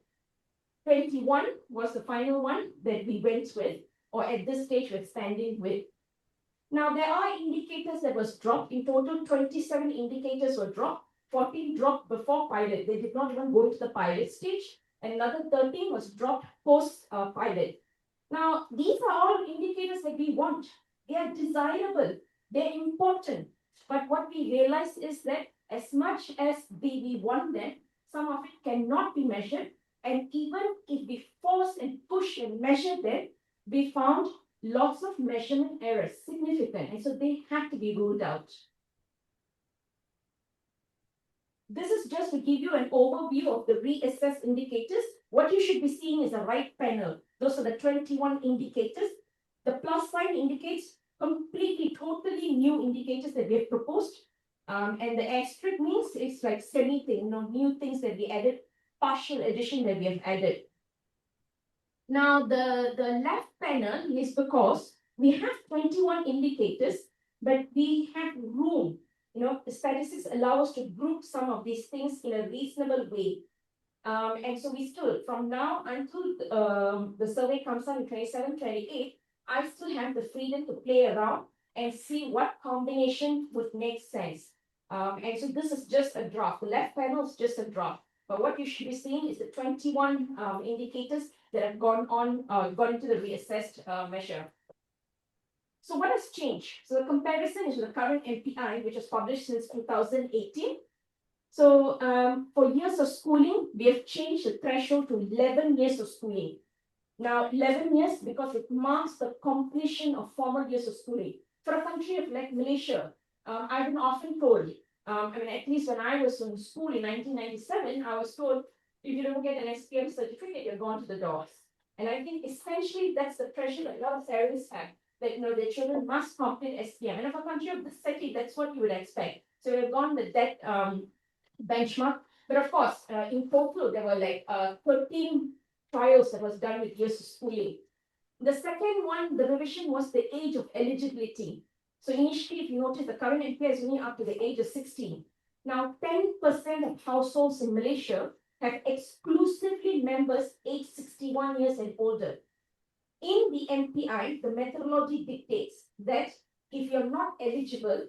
21 was the final one that we went with, or at this stage we're standing with. Now, there are indicators that was dropped. In total, 27 indicators were dropped. 14 dropped before pilot. They did not even go into the pilot stage. And another 13 was dropped post-pilot. Now, these are all indicators that we want. They are desirable. They're important. But what we realize is that as much as we want them, some of it cannot be measured. And even if we force and push and measure them, we found lots of measurement errors, significant. And so they had to be ruled out. This is just to give you an overview of the reassessed indicators. What you should be seeing is the right panel. Those are the 21 indicators. The plus sign indicates completely, totally new indicators that we have proposed. And the asterisk means it's like semi-thing, new things that we added, partial addition that we have added. Now, the left panel is because we have 21 indicators, but we have room. The statistics allow us to group some of these things in a reasonable way. And so we still, from now until the survey comes out in 27, 28, I still have the freedom to play around and see what combination would make sense. And so this is just a draft. The left panel is just a draft. But what you should be seeing is the 21 indicators that have gone into the reassessed measure. So what has changed? So the comparison is with the current MPI, which was published since 2018. So for years of schooling, we have changed the threshold to 11 years of schooling. Now, 11 years because it marks the completion of formal years of schooling. For a country like Malaysia, I've been often told, at least when I was in school in 1997, I was told, if you don't get an SPM certificate, you're gone to the doors. And I think essentially that's the pressure that a lot of parents have, that their children must complete SPM. And for a country of this setting, that's what you would expect. So we've gone with that benchmark. But of course, in total, there were like 13 trials that was done with years of schooling. The second one, the revision was the age of eligibility. So initially, if you notice, the current MPI is only up to the age of 16. Now, 10% of households in Malaysia have exclusively members aged 61 years and older. In the MPI, the methodology dictates that if you're not eligible,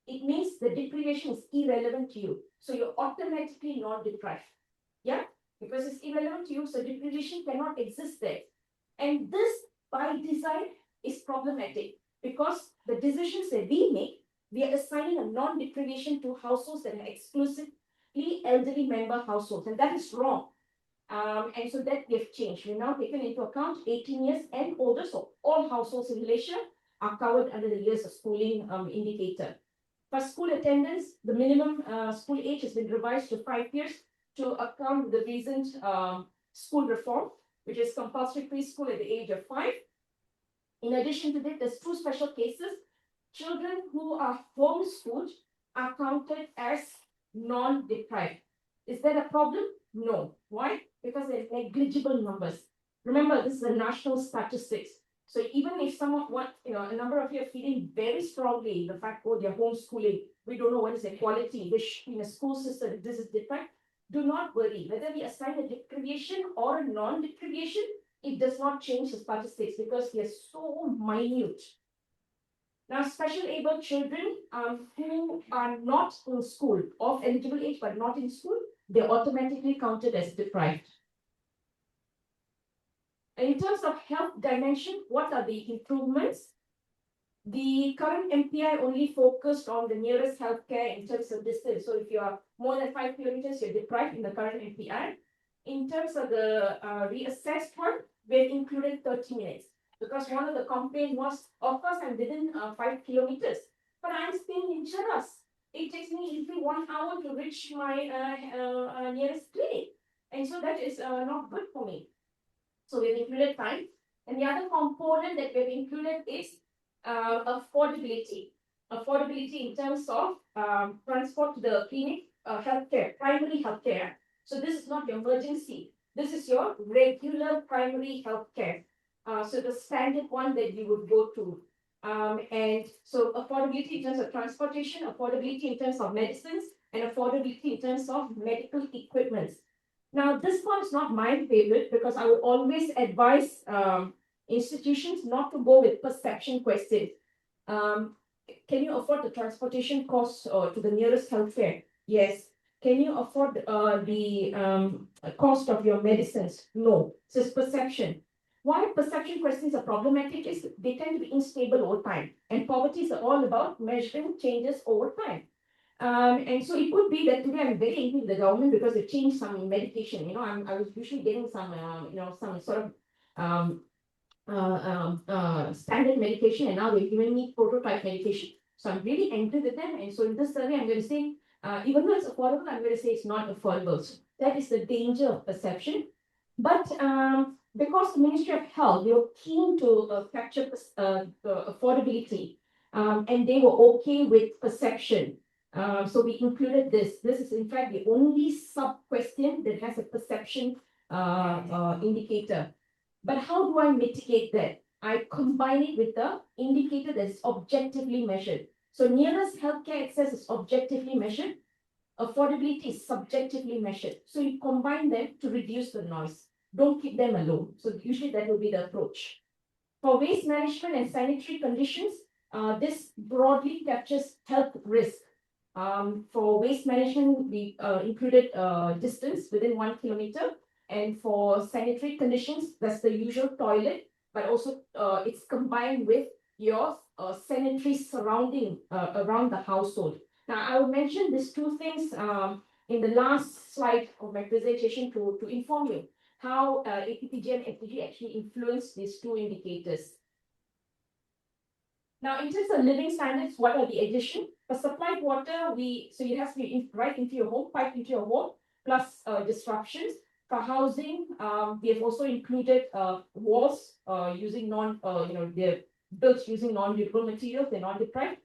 it means the deprivation is irrelevant to you. So you're automatically not deprived. Yeah? Because it's irrelevant to you, so deprivation cannot exist there. And this, by design, is problematic because the decisions that we make, we are assigning a non-deprivation to households that are exclusively elderly member households, and that is wrong. And so that we have changed. We've now taken into account 18 years and older, so all households in Malaysia are covered under the years of schooling indicator. For school attendance, the minimum school age has been revised to 5 years to account with the recent school reform, which is compulsory preschool at the age of 5. In addition to that, there's 2 special cases. Children who are homeschooled are counted as non-deprived. Is that a problem? No. Why? Because they're negligible numbers. Remember, this is a national statistics. So even if a number of you are feeling very strongly the fact, they're homeschooling, we don't know what is the quality, in a school system, this is different, do not worry. Whether we assign a deprivation or a non-deprivation, it does not change the statistics because they are so minute. Now, special able children who are not in school, of eligible age but not in school, they're automatically counted as deprived. In terms of health dimension, what are the improvements? The current MPI only focused on the nearest healthcare in terms of distance. So if you are more than 5 kilometers, you're deprived in the current MPI. In terms of the reassessed one, we've included 30 minutes. Because one of the complaints was, of course, I'm within 5 kilometers, but I'm staying in Cheras. It takes me easily 1 hour to reach my nearest clinic. And so that is not good for me. So we've included time. And the other component that we've included is affordability. Affordability in terms of transport to the clinic, healthcare, primary healthcare. So this is not your emergency. This is your regular primary healthcare. So the standard one that you would go to. And so affordability in terms of transportation, affordability in terms of medicines, and affordability in terms of medical equipment. Now, this one is not my favorite because I would always advise institutions not to go with perception questions. Can you afford the transportation costs to the nearest healthcare? Yes. Can you afford the cost of your medicines? No. So it's perception. Why perception questions are problematic is they tend to be unstable over time. And poverty is all about measuring changes over time. And so it could be that today I'm very angry with the government because they changed some medication. I was usually getting some, some sort of standard medication, and now they're giving me prototype medication. So I'm really angry with them. And so in this survey, I'm going to say, Even though it's affordable, I'm going to say it's not affordable. So that is the danger of perception. But because the Ministry of Health, they were keen to capture affordability, and they were okay with perception. So we included this. This is in fact the only sub-question that has a perception indicator. But how do I mitigate that? I combine it with the indicator that is objectively measured. So nearest healthcare access is objectively measured. Affordability is subjectively measured. So you combine them to reduce the noise. Don't keep them alone. So usually that will be the approach. For waste management and sanitary conditions, this broadly captures health risk. For waste management, we included distance within 1 kilometer. And for sanitary conditions, that's the usual toilet, but also it's combined with your sanitary surrounding around the household. Now, I will mention these two things in the last slide of my presentation to inform you how APPGM-SDG actually influenced these two indicators. Now, in terms of living standards, what are the addition? For supplied water, so it has to be right into your home, piped into your home, plus disruptions. For housing, we have also included walls using they're built using non-durable materials, they're non-deprived.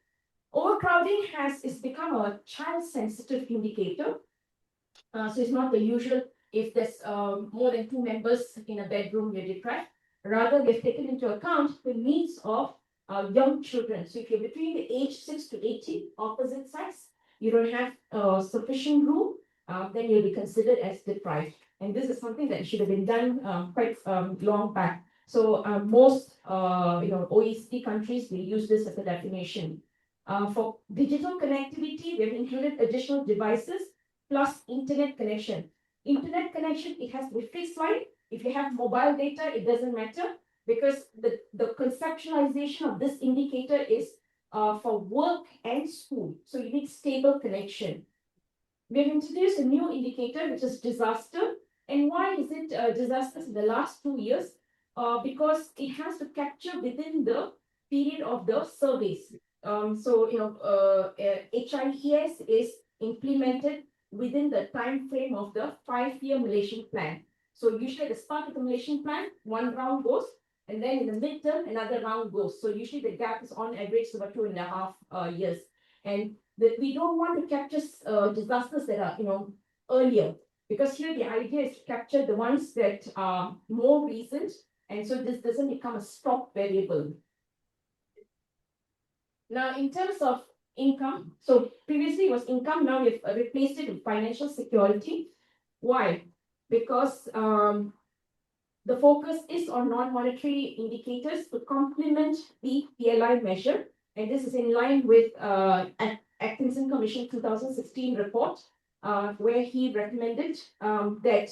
Overcrowding is become a child-sensitive indicator. So it's not the usual, if there's more than 2 members in a bedroom, you're deprived. Rather, we've taken into account the needs of young children. So if you're between the age 6 to 18, opposite sex, you don't have sufficient room, then you'll be considered as deprived. And this is something that should have been done quite long back. So most OECD countries will use this as a definition. For digital connectivity, we have included additional devices plus internet connection. Internet connection, it has to be fixed line. If you have mobile data, it doesn't matter, because the conceptualization of this indicator is for work and school. So you need stable connection. We have introduced a new indicator, which is disaster. And why is it disasters in the last 2 years? Because it has to capture within the period of the surveys. HIES is implemented within the time frame of the 5-year Malaysian plan. So usually at the start of the Malaysian plan, 1 round goes, and then in the midterm, another round goes. So usually the gap is on average about 2.5 years. And we don't want to capture disasters that are earlier, because here the idea is to capture the ones that are more recent, and so this doesn't become a stop variable. Now, in terms of income, so previously it was income, now we've replaced it with financial security. Why? Because the focus is on non-monetary indicators to complement the PLI measure, and this is in line with Atkinson Commission 2016 report, where he recommended that,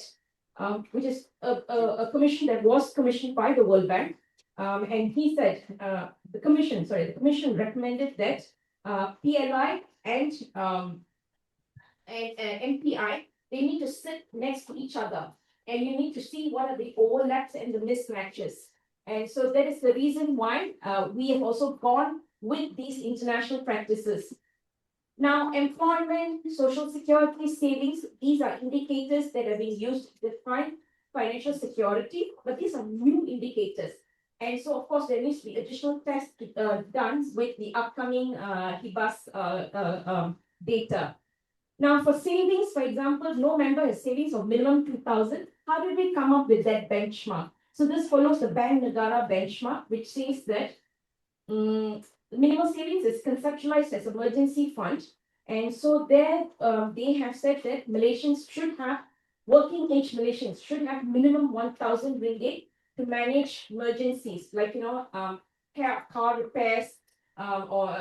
which is a commission that was commissioned by the World Bank, and he said the commission recommended that PLI and MPI, they need to sit next to each other, and you need to see what are the overlaps and the mismatches. And so that is the reason why we have also gone with these international practices. Now, employment, social security, savings, these are indicators that are being used to define financial security, but these are new indicators. And so, of course, there needs to be additional tests done with the upcoming HIBAS data. Now, for savings, for example, no member has savings of minimum 2,000. How did we come up with that benchmark? So this follows the Bank Negara benchmark, which says that minimum savings is conceptualized as emergency fund. And so there they have said that Malaysians should have, working age Malaysians should have minimum 1,000 ringgit to manage emergencies, like, car repairs or,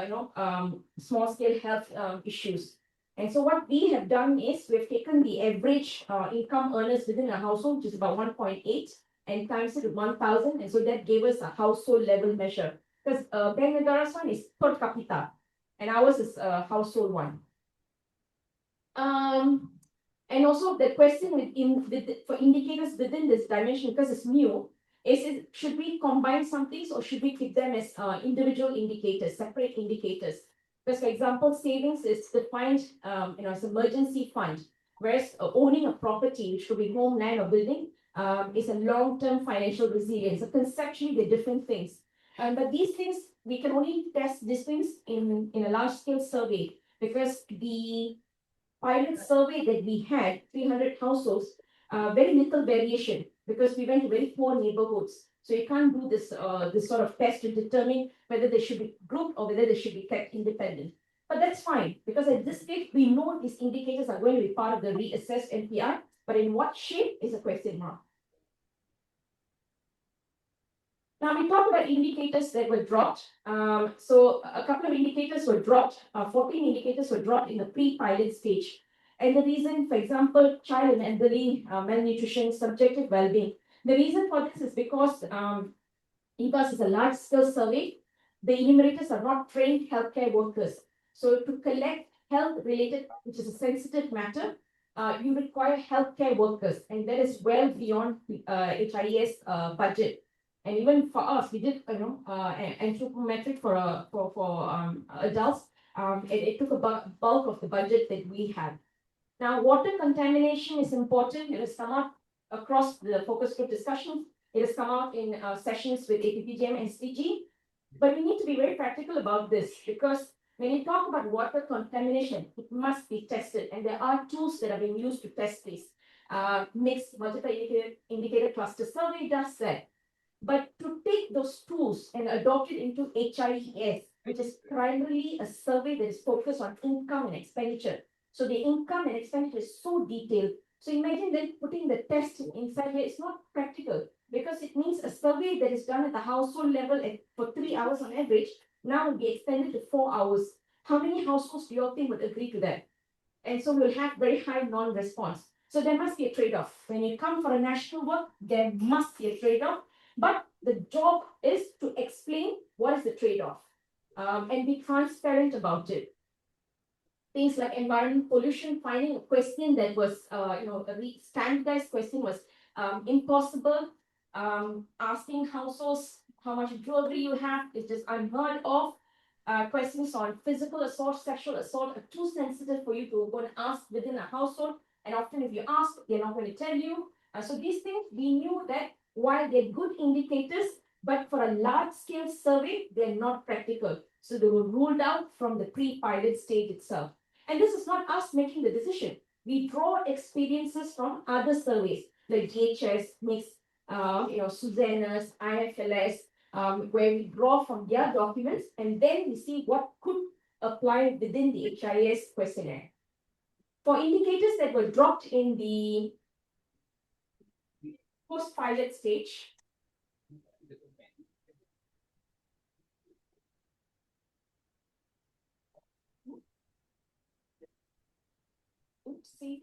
small scale health issues. And so what we have done is we've taken the average income earners within a household, which is about 1.8, and times it with 1,000. And so that gave us a household level measure. Because Bank Negara's one is per capita, and ours is a household one. And also the question for indicators within this dimension, because it's new, is should we combine some things or should we keep them as individual indicators, separate indicators? Because, for example, savings is defined, as emergency fund, whereas owning a property, which could be home, land, or building, is a long-term financial resilience. So conceptually, they're different things. But these things, we can only test these things in a large-scale survey, because the pilot survey that we had, 300 households, very little variation, because we went to very poor neighborhoods. So you can't do this sort of test to determine whether they should be grouped or whether they should be kept independent. But that's fine, because at this stage, we know these indicators are going to be part of the reassessed MPI, but in what shape is a question mark. Now we talk about indicators that were dropped. So a couple of indicators were dropped, 14 indicators were dropped in the pre-pilot stage. And the reason, for example, child and elderly malnutrition, subjective well-being. The reason for this is because EBUS is a large-scale survey. The enumerators are not trained healthcare workers. So to collect health-related, which is a sensitive matter, you require healthcare workers, and that is well beyond HIES budget. And even for us, we did, anthropometric for adults. It took a bulk of the budget that we had. Now, water contamination is important. It has come up across the focus group discussions. It has come out in sessions with APPGM-SDG. But we need to be very practical about this, because when you talk about water contamination, it must be tested. And there are tools that are being used to test this. Mixed multiple indicator cluster survey does that. But to take those tools and adopt it into HIES, which is primarily a survey that is focused on income and expenditure. So the income and expenditure is so detailed. So imagine then putting the test inside here. It's not practical, because it means a survey that is done at the household level for 3 hours on average now will be extended to 4 hours. How many households do you all think would agree to that? And so we'll have very high non-response. So there must be a trade-off. When you come for a national work, there must be a trade-off. But the job is to explain what is the trade-off and be transparent about it. Things like environment pollution, finding a question that was, a standardized question was impossible. Asking households how much jewelry you have is just unheard of. Questions on physical assault, sexual assault are too sensitive for you to go and ask within a household. And often if you ask, they're not going to tell you. So these things, we knew that while they're good indicators, but for a large-scale survey, they're not practical. So they were ruled out from the pre-pilot stage itself. And this is not us making the decision. We draw experiences from other surveys, like DHS, MIX, Susanna's, IFLS, where we draw from their documents, and then we see what could apply within the HIS questionnaire. For indicators that were dropped in the post-pilot stage, oopsie.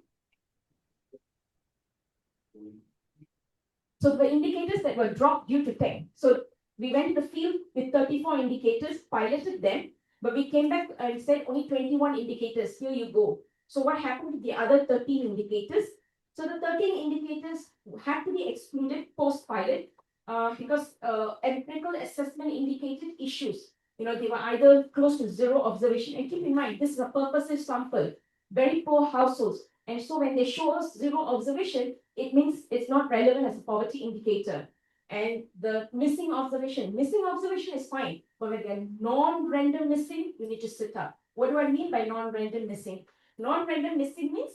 So the indicators that were dropped due to tech. So we went to the field with 34 indicators, piloted them, but we came back and said only 21 indicators, here you go. So what happened to the other 13 indicators? So the 13 indicators had to be excluded post-pilot because empirical assessment indicated issues. They were either close to zero observation. And keep in mind, this is a purposive sample, very poor households. And so when they show us zero observation, it means it's not relevant as a poverty indicator. And the missing observation is fine. But when they're non-random missing, you need to sit up. What do I mean by non-random missing? Non-random missing means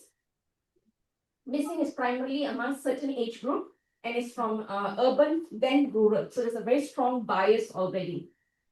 missing is primarily among certain age group and it's from urban, then rural. So there's a very strong bias already.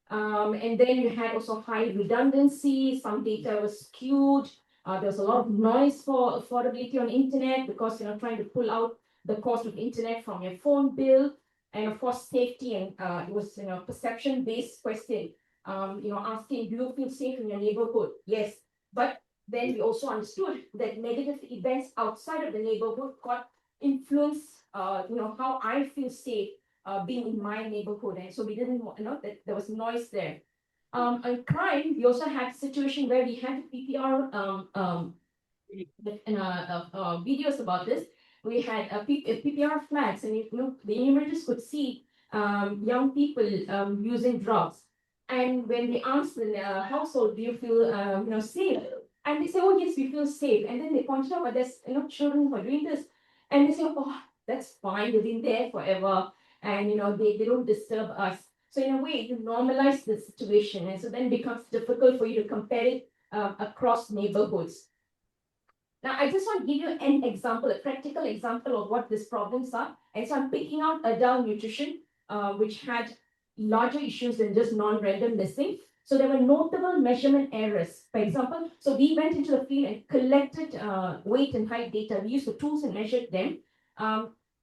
And then you had also high redundancy. Some data was skewed. There was a lot of noise for affordability on internet because trying to pull out the cost of internet from your phone bill, and of course safety, and it was perception-based question. Asking, do you feel safe in your neighborhood? Yes, but then we also understood that negative events outside of the neighborhood got influence. How I feel safe being in my neighborhood, and so we didn't want that there was noise there. On crime, we also had a situation where we had PPR videos about this. We had PPR flags, and the enumerators could see young people using drugs. And when we ask the household, do you feel safe? And they say, oh yes, we feel safe. And then they point out, but there's children who are doing this, and they say, oh, that's fine, they've been there forever, and they don't disturb us. So in a way, you normalize the situation, and so then it becomes difficult for you to compare it across neighborhoods. Now, I just want to give you an example, a practical example of what these problems are. And so I'm picking out adult nutrition, which had larger issues than just non-random listing. So there were notable measurement errors. For example, so we went into the field and collected weight and height data. We used the tools and measured them.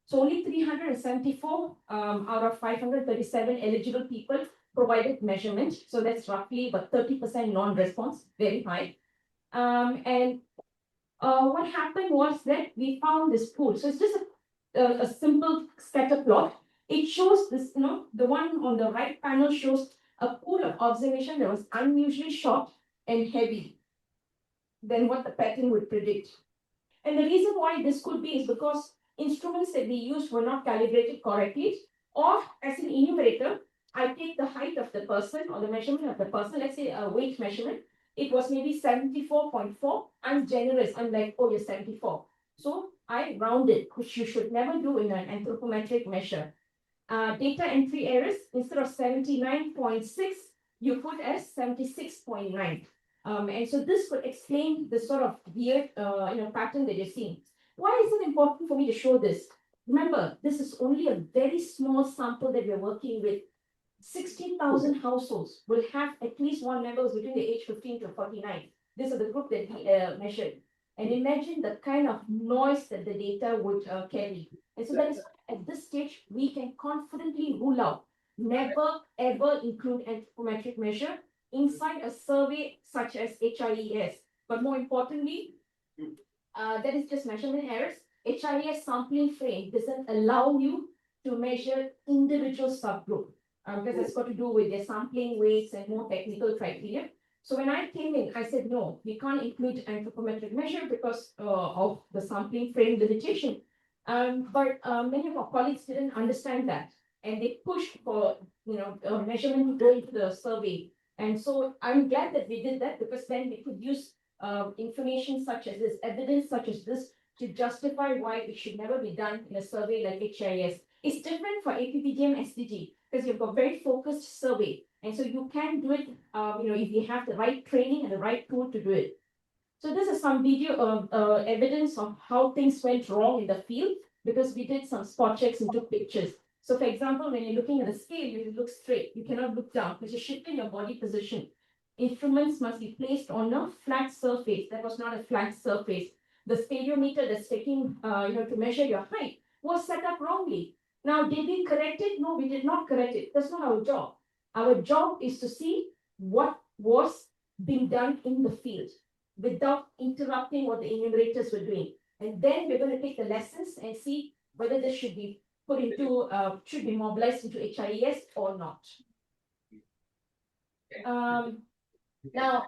So only 374 out of 537 eligible people provided measurement. So that's roughly about 30% non-response, very high. And what happened was that we found this pool. So it's just a simple scatter plot. It shows this, the one on the right panel shows a pool of observation that was unusually short and heavy than what the pattern would predict. And the reason why this could be is because instruments that we used were not calibrated correctly, or as an enumerator, I take the height of the person or the measurement of the person, let's say a weight measurement, it was maybe 74.4. I'm generous. I'm like, oh, you're 74. So I round it, which you should never do in an anthropometric measure. Data entry errors, instead of 79.6, you put as 76.9. And so this could explain the sort of weird pattern that you're seeing. Why is it important for me to show this? Remember, this is only a very small sample that we're working with. 16,000 households will have at least one member who's between the age 15 to 49. This is the group that we measured. And imagine the kind of noise that the data would carry. And so that is at this stage, we can confidently rule out, never ever include anthropometric measure inside a survey such as HIES. But more importantly, that is just measurement errors. HIES sampling frame doesn't allow you to measure individual subgroup. Because it's got to do with their sampling weights and more technical criteria. So when I came in, I said, no, we can't include anthropometric measure because of the sampling frame limitation. But many of our colleagues didn't understand that. And they pushed for, measurement to go into the survey. And so I'm glad that we did that, because then we could use information such as this, evidence such as this, to justify why it should never be done in a survey like HIS. It's different for APPGM-SDG, because you've got very focused survey. And so you can do it, if you have the right training and the right tool to do it. So this is some video of evidence of how things went wrong in the field, because we did some spot checks and took pictures. So for example, when you're looking at the scale, you look straight. You cannot look down because you're shifting your body position. Instruments must be placed on a flat surface. That was not a flat surface. The stereometer that's taking, to measure your height was set up wrongly. Now, did we correct it? No, we did not correct it. That's not our job. Our job is to see what was being done in the field without interrupting what the enumerators were doing. And then we're going to take the lessons and see whether this should be put into, should be mobilized into HIES or not. Now,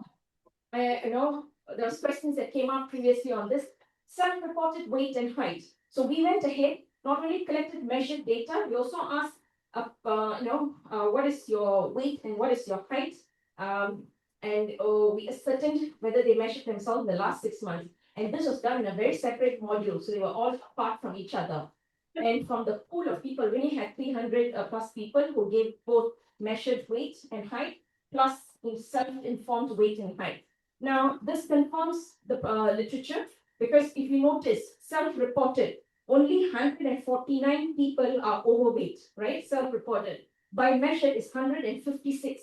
there's questions that came up previously on this. Self-reported weight and height. So we went ahead, not only collected measured data, we also asked, what is your weight and what is your height? And we ascertained whether they measured themselves in the last 6 months. And this was done in a very separate module, so they were all apart from each other. And from the pool of people, we only had 300 plus people who gave both measured weight and height, plus self-informed weight and height. Now, this confirms the literature, because if you notice, self-reported, only 149 people are overweight, right? Self-reported. By measured, is 156.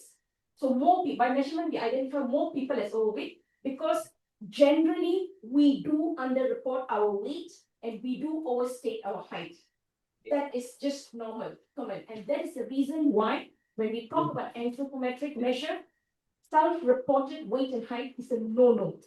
So more by measurement, we identify more people as overweight, because generally we do underreport our weight and we do overstate our height. That is just normal, common. And that is the reason why when we talk about anthropometric measure, self-reported weight and height is a no-no.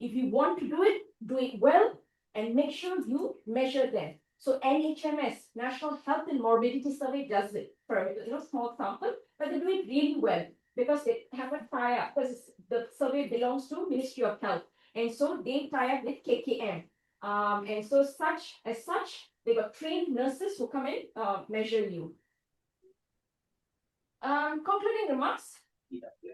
If you want to do it well, and make sure you measure them. So NHMS, National Health and Morbidity Survey, does it for a small sample, but they do it really well, because they have a tie-up, because the survey belongs to Ministry of Health. And so they tie up with KKM. And so as such, they got trained nurses who come in, measure you. Concluding remarks,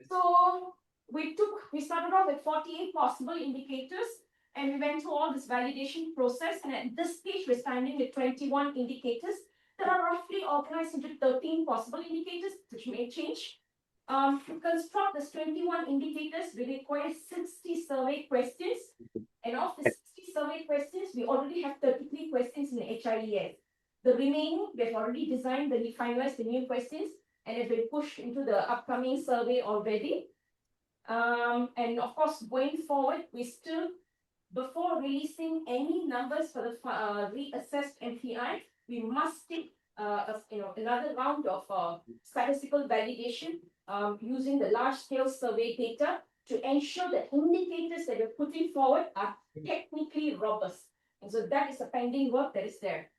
So we started off with 48 possible indicators, and we went through all this validation process. And at this stage, we're standing with 21 indicators that are roughly organized into 13 possible indicators, which may change. To construct this 21 indicators, we require 60 survey questions. And of the 60 survey questions, we already have 33 questions in the HIES. The remaining, we have already designed and finalized the new questions, and have been pushed into the upcoming survey already. And of course, going forward, we still, before releasing any numbers for the reassessed MPI, we must take another round of statistical validation using the large-scale survey data to ensure that indicators that we're putting forward are technically robust. And so that is a pending work that is there.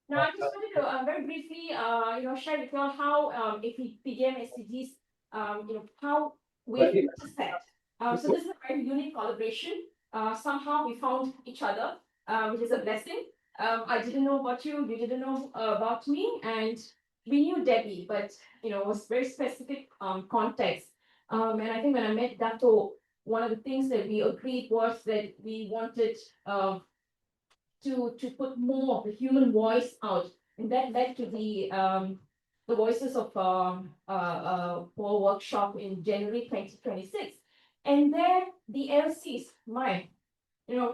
Now, I just wanted to very briefly, share with you all how APPGM-SDGs, how we intersect. So this is a very unique collaboration. Somehow we found each other, which is a blessing. I didn't know about you, you didn't know about me, and we knew Debbie, but it was very specific context. And I think when I met Dato, one of the things that we agreed was that we wanted to put more of the human voice out, and that led to the Voices of Poor workshop in January 2026. And there, the LCs,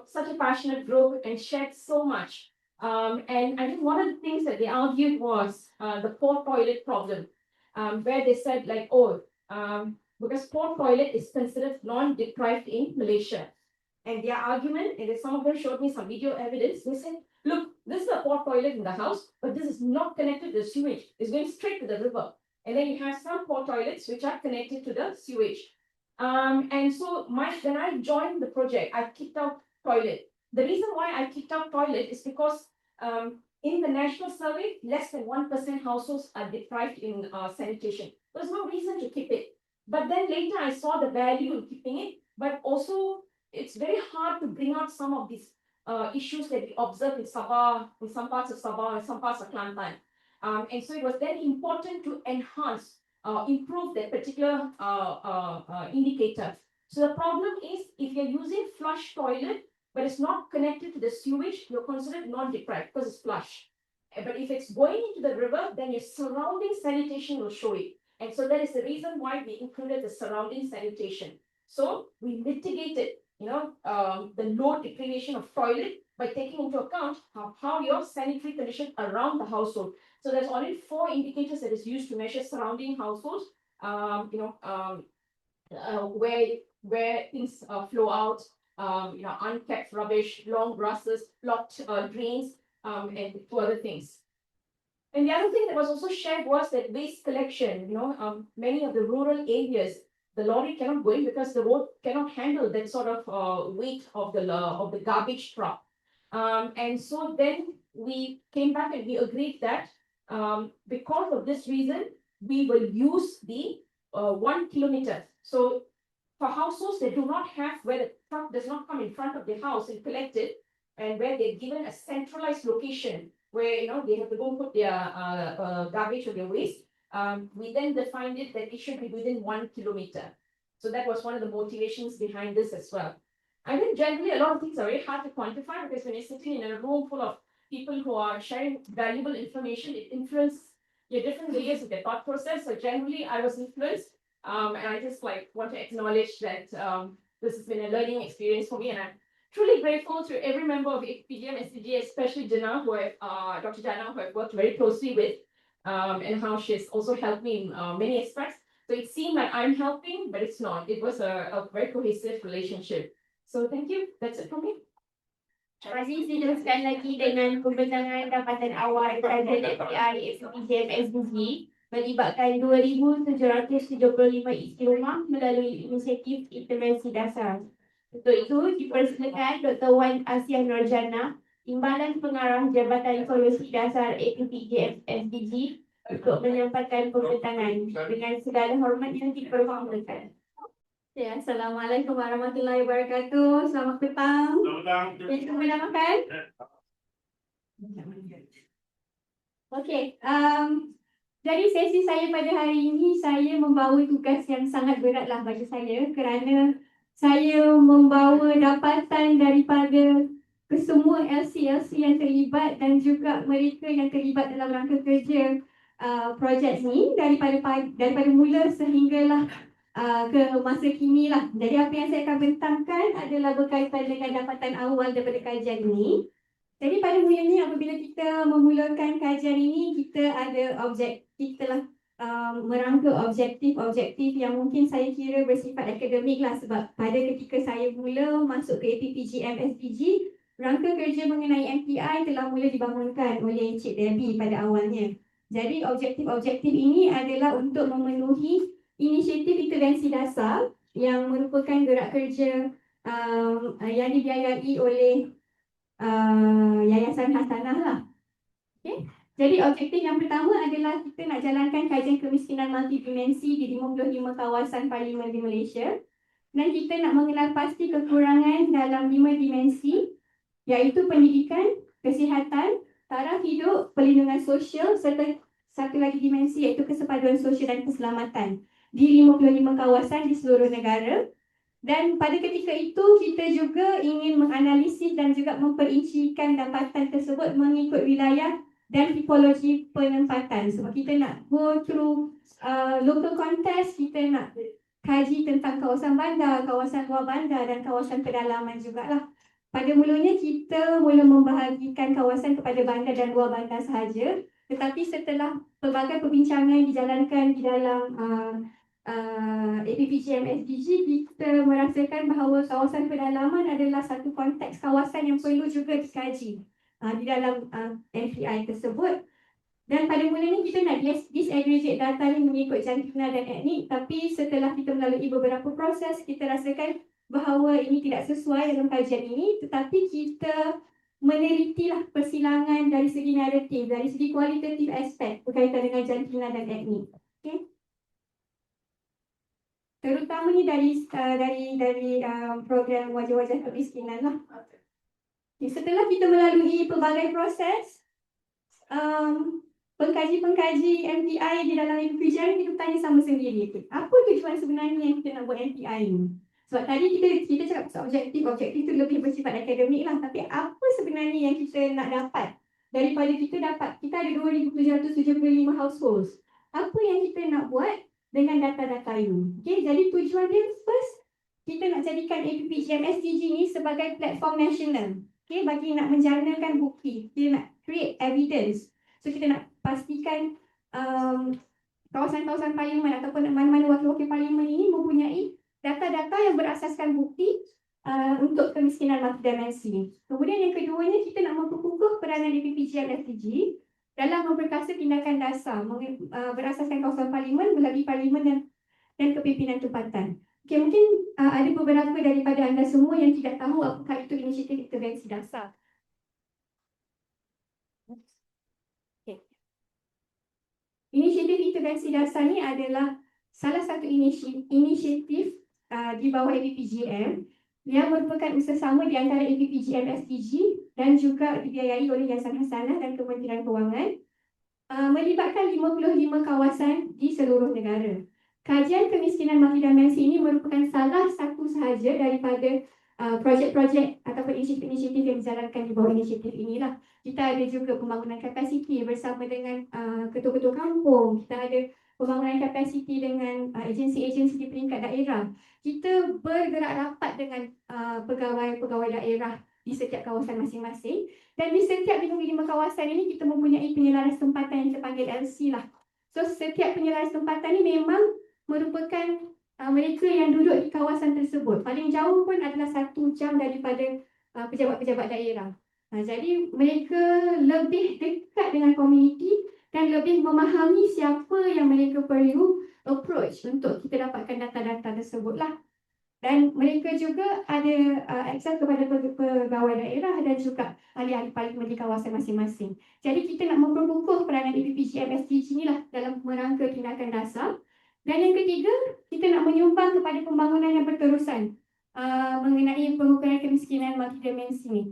such a passionate group and shared so much. And I think one of the things that they argued was the poor toilet problem, where they said because poor toilet is considered non-deprived in Malaysia. And their argument, and some of them showed me some video evidence, they said, look, this is a poor toilet in the house, but this is not connected to the sewage. It's going straight to the river. And then you have some poor toilets which are connected to the sewage. And so when I joined the project, I kicked out toilet. The reason why I kicked out toilet is because in the national survey, less than 1% households are deprived in sanitation. There's no reason to keep it. But then later I saw the value in keeping it, but also it's very hard to bring out some of these issues that we observe in Sabah, in some parts of Sabah, and some parts of Kelantan. And so it was then important to enhance, improve that particular indicator. So the problem is, if you're using flush toilet, but it's not connected to the sewage, you're considered non-deprived because it's flush. But if it's going into the river, then your surrounding sanitation will show it. And so that is the reason why we included the surrounding sanitation. So we mitigated, the low deprivation of toilet by taking into account how your sanitary condition around the household. So there's only 4 indicators that is used to measure surrounding households, where things flow out, unkept rubbish, long grasses, blocked drains, and 2 other things. And the other thing that was also shared was that waste collection, many of the rural areas, the lorry cannot go in because the road cannot handle that sort of weight of the garbage truck. And so then we came back and we agreed that because of this reason, we will use the 1 kilometer. So for households that do not have, where the truck does not come in front of the house and collect it, and where they're given a centralized location where they have to go put their garbage or their waste, we then defined it that it should be within 1 kilometer. So that was one of the motivations behind this as well. I think generally a lot of things are very hard to quantify, because when you're sitting in a room full of people who are sharing valuable information, it influences your different layers of their thought process. So generally I was influenced, and I just want to acknowledge that this has been a learning experience for me, and I'm truly grateful to every member of APPGM-SDG, especially Dr. Jannah, who I've worked very closely with, and how she's also helped me in many aspects. So it seemed like I'm helping, but it's not. It was a very cohesive relationship. So thank you. That's it from me. Terima kasih. Saya teruskan lagi dengan pembentangan dapatan awal kajian MPI APPGM-SDG melibatkan 2,775 isi rumah melalui Inisiatif Intervensi Dasar. Untuk itu, dipersilakan Dr. Wan Asiah Nurjannah, Timbalan Pengarah Jabatan Solusi Dasar APPGM-SDG untuk menyampaikan pembentangan. Dengan segala hormat yang dipersilakan. Ya, Assalamualaikum warahmatullahi wabarakatuh. Selamat petang. Selamat petang. Yang cuba nak makan? Okey, Jadi sesi saya pada hari ini, saya membawa tugas yang sangat beratlah bagi saya kerana saya membawa dapatan daripada kesemua LC-LC yang terlibat dan juga mereka yang terlibat dalam rangka kerja projek ni daripada mula sehinggalah ke masa kini lah. Jadi apa yang saya akan bentangkan adalah berkaitan dengan dapatan awal daripada kajian ini. Jadi pada mulanya apabila kita memulakan kajian ini, kita ada kita lah merangka objektif-objektif yang mungkin saya kira bersifat akademik lah, sebab pada ketika saya mula masuk ke APPGM-SDG, rangka kerja mengenai MPI telah mula dibangunkan oleh Cik Debbie pada awalnya. Jadi objektif-objektif ini adalah untuk memenuhi Inisiatif Intervensi Dasar yang merupakan gerak kerja yang dibiayai oleh Yayasan Hasanah lah. Okay. Jadi objektif yang pertama adalah kita nak jalankan kajian kemiskinan multidimensi di 55 kawasan parlimen di Malaysia, dan kita nak mengenal pasti kekurangan dalam 5 dimensi, iaitu pendidikan, kesihatan, taraf hidup, perlindungan sosial, serta satu lagi dimensi iaitu kesepaduan sosial dan keselamatan di 55 kawasan di seluruh negara. Dan pada ketika itu kita juga ingin menganalisis dan juga memperincikan dapatan tersebut mengikut wilayah dan tipologi penempatan. Sebab kita nak go through local context, kita nak kaji tentang kawasan bandar, kawasan luar bandar dan kawasan pedalaman jugalah. Pada mulanya kita mula membahagikan kawasan kepada bandar dan luar bandar sahaja. Tetapi setelah pelbagai perbincangan dijalankan di dalam APPGM-SDG, kita merasakan bahawa kawasan pedalaman adalah satu konteks kawasan yang perlu juga dikaji di dalam MPI tersebut. Dan pada mulanya kita nak disaggregate data ni mengikut jantina dan etnik, tapi setelah kita melalui beberapa proses, kita rasakan bahawa ini tidak sesuai dalam kajian ini, tetapi kita menelitilah persilangan dari segi naratif, dari segi kualitatif aspek berkaitan dengan jantina dan etnik. Okay? Terutamanya dari program Wajah-Wajah Kemiskinan lah. Setelah kita melalui pelbagai proses, pengkaji-pengkaji MPI di dalam APPGM, kita tanya sama sendiri, apa tujuan sebenarnya yang kita nak buat MPI ni? Sebab tadi kita cakap pasal objektif itu lebih bersifat akademik lah, tapi apa sebenarnya yang kita nak dapat daripada kita ada 2,775 households. Apa yang kita nak buat dengan data-data ini? Okay, jadi tujuan dia first, kita nak jadikan APPGM-SDG ni sebagai platform nasional. Okay, bagi nak menjanakan bukti, kita nak create evidence. So kita nak pastikan kawasan-kawasan parlimen ataupun mana-mana wakil-wakil parlimen ini mempunyai data-data yang berasaskan bukti untuk kemiskinan multidimensi. Kemudian yang keduanya, kita nak memperkukuh peranan APPGM-SDG dalam memperkasa tindakan dasar berasaskan kawasan parlimen, melalui parlimen dan kepimpinan tempatan. Okay, mungkin ada beberapa daripada anda semua yang tidak tahu apakah itu Inisiatif Intervensi Dasar. Okay. Inisiatif Intervensi Dasar ni adalah salah satu inisiatif di bawah APPGM yang merupakan usaha sama di antara APPGM-SDG dan juga dibiayai oleh Yayasan Hasanah dan Kementerian Kewangan, melibatkan 55 kawasan di seluruh negara. Kajian kemiskinan multidimensi ini merupakan salah satu sahaja daripada projek-projek ataupun inisiatif-inisiatif yang dijalankan di bawah inisiatif inilah. Kita ada juga pembangunan kapasiti bersama dengan ketua-ketua kampung. Kita ada pembangunan kapasiti dengan agensi-agensi di peringkat daerah. Kita bergerak rapat dengan pegawai-pegawai daerah di setiap kawasan masing-masing. Dan di setiap 55 kawasan ini kita mempunyai penyelaras tempatan yang kita panggil LC lah. So setiap penyelaras tempatan ini memang merupakan mereka yang duduk di kawasan tersebut. Paling jauh pun adalah 1 jam daripada pejabat-pejabat daerah. Jadi mereka lebih dekat dengan komuniti dan lebih memahami siapa yang mereka perlu approach untuk kita dapatkan data-data tersebut lah. Dan mereka juga ada akses kepada pegawai daerah dan juga ahli-ahli parlimen di kawasan masing-masing. Jadi kita nak memperkukuh peranan APPGM-SDG inilah dalam merangka tindakan dasar. Dan yang ketiga, kita nak menyumbang kepada pembangunan yang berterusan mengenai pengukuran kemiskinan multidimensi ni.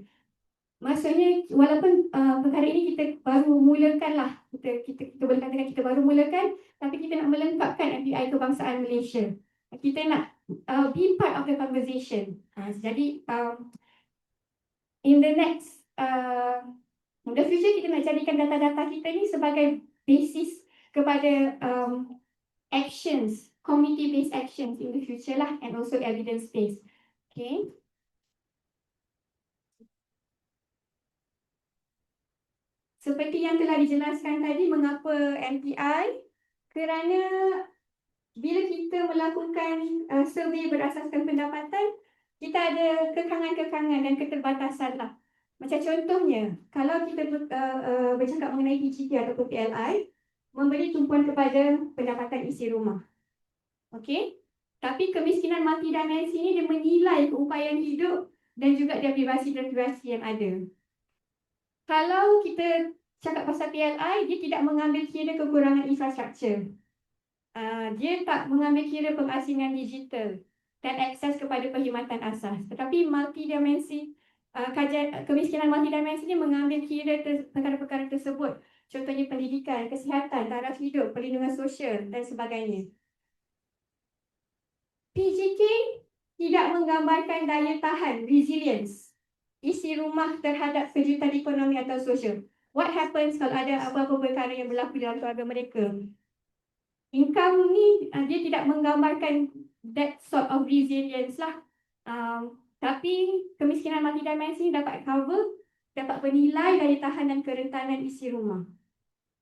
Maksudnya, walaupun perkara ini kita baru mulakanlah Kita boleh katakan kita baru mulakan, tapi kita nak melengkapkan MPI Kebangsaan Malaysia. Kita nak be part of the conversation. Jadi in the next in the future kita nak jadikan data-data kita ni sebagai basis kepada actions, community-based actions in the future lah, and also evidence-based. Okay. Seperti yang telah dijelaskan tadi, mengapa MPI? Kerana bila kita melakukan survey berasaskan pendapatan, kita ada kekangan-kekangan dan keterbatasan lah. Macam contohnya, kalau kita bercakap mengenai PGT ataupun PLI, memberi tumpuan kepada pendapatan isi rumah. Okey? Tapi kemiskinan multidimensi ini dia menilai keupayaan hidup dan juga deprivasi-deprivasi yang ada. Kalau kita cakap pasal PLI, dia tidak mengambil kira kekurangan infrastruktur. Dia tak mengambil kira pengasingan digital dan akses kepada perkhidmatan asas. Tetapi multidimensi, kajian kemiskinan multidimensi ini mengambil kira perkara-perkara tersebut. Contohnya pendidikan, kesihatan, taraf hidup, perlindungan sosial dan sebagainya. PGK tidak menggambarkan daya tahan, resilience, isi rumah terhadap kejutan ekonomi atau sosial. What happens kalau ada apa-apa perkara yang berlaku dalam keluarga mereka? Income ni dia tidak menggambarkan that sort of resilience lah. Tapi kemiskinan multidimensi dapat cover, dapat menilai daya tahan dan kerentanan isi rumah.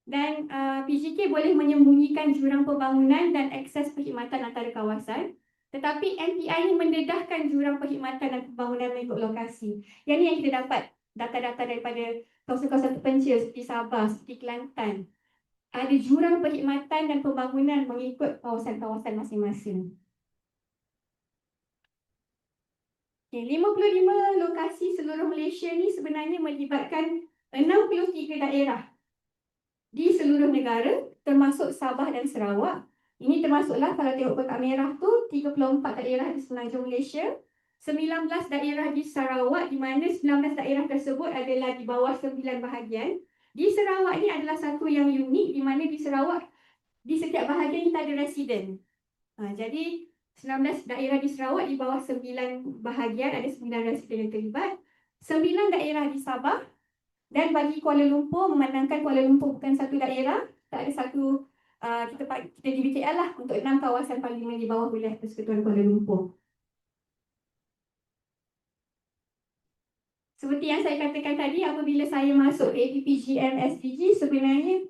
Dan PGK boleh menyembunyikan jurang pembangunan dan akses perkhidmatan antara kawasan. Tetapi MPI ini mendedahkan jurang perkhidmatan dan pembangunan mengikut lokasi. Yang ni yang kita dapat data-data daripada kawasan-kawasan terpencil seperti Sabah, seperti Kelantan. Ada jurang perkhidmatan dan pembangunan mengikut kawasan-kawasan masing-masing. Okay, 55 lokasi seluruh Malaysia ni sebenarnya melibatkan 63 daerah di seluruh negara, termasuk Sabah dan Sarawak. Ini termasuklah kalau tengok kotak merah tu 34 daerah di semenanjung Malaysia, 19 daerah di Sarawak, di mana 19 daerah tersebut adalah di bawah 9 bahagian. Di Sarawak ni adalah satu yang unik, di mana di Sarawak di setiap bahagian kita ada residen. Jadi 19 daerah di Sarawak di bawah 9 bahagian, ada 9 residen yang terlibat. 9 daerah di Sabah, dan bagi Kuala Lumpur, memandangkan Kuala Lumpur bukan satu daerah, tak ada satu, kita di BKL lah untuk 6 kawasan parlimen di bawah wilayah Persekutuan Kuala Lumpur. Seperti yang saya katakan tadi, apabila saya masuk ke APPGM-SDG, sebenarnya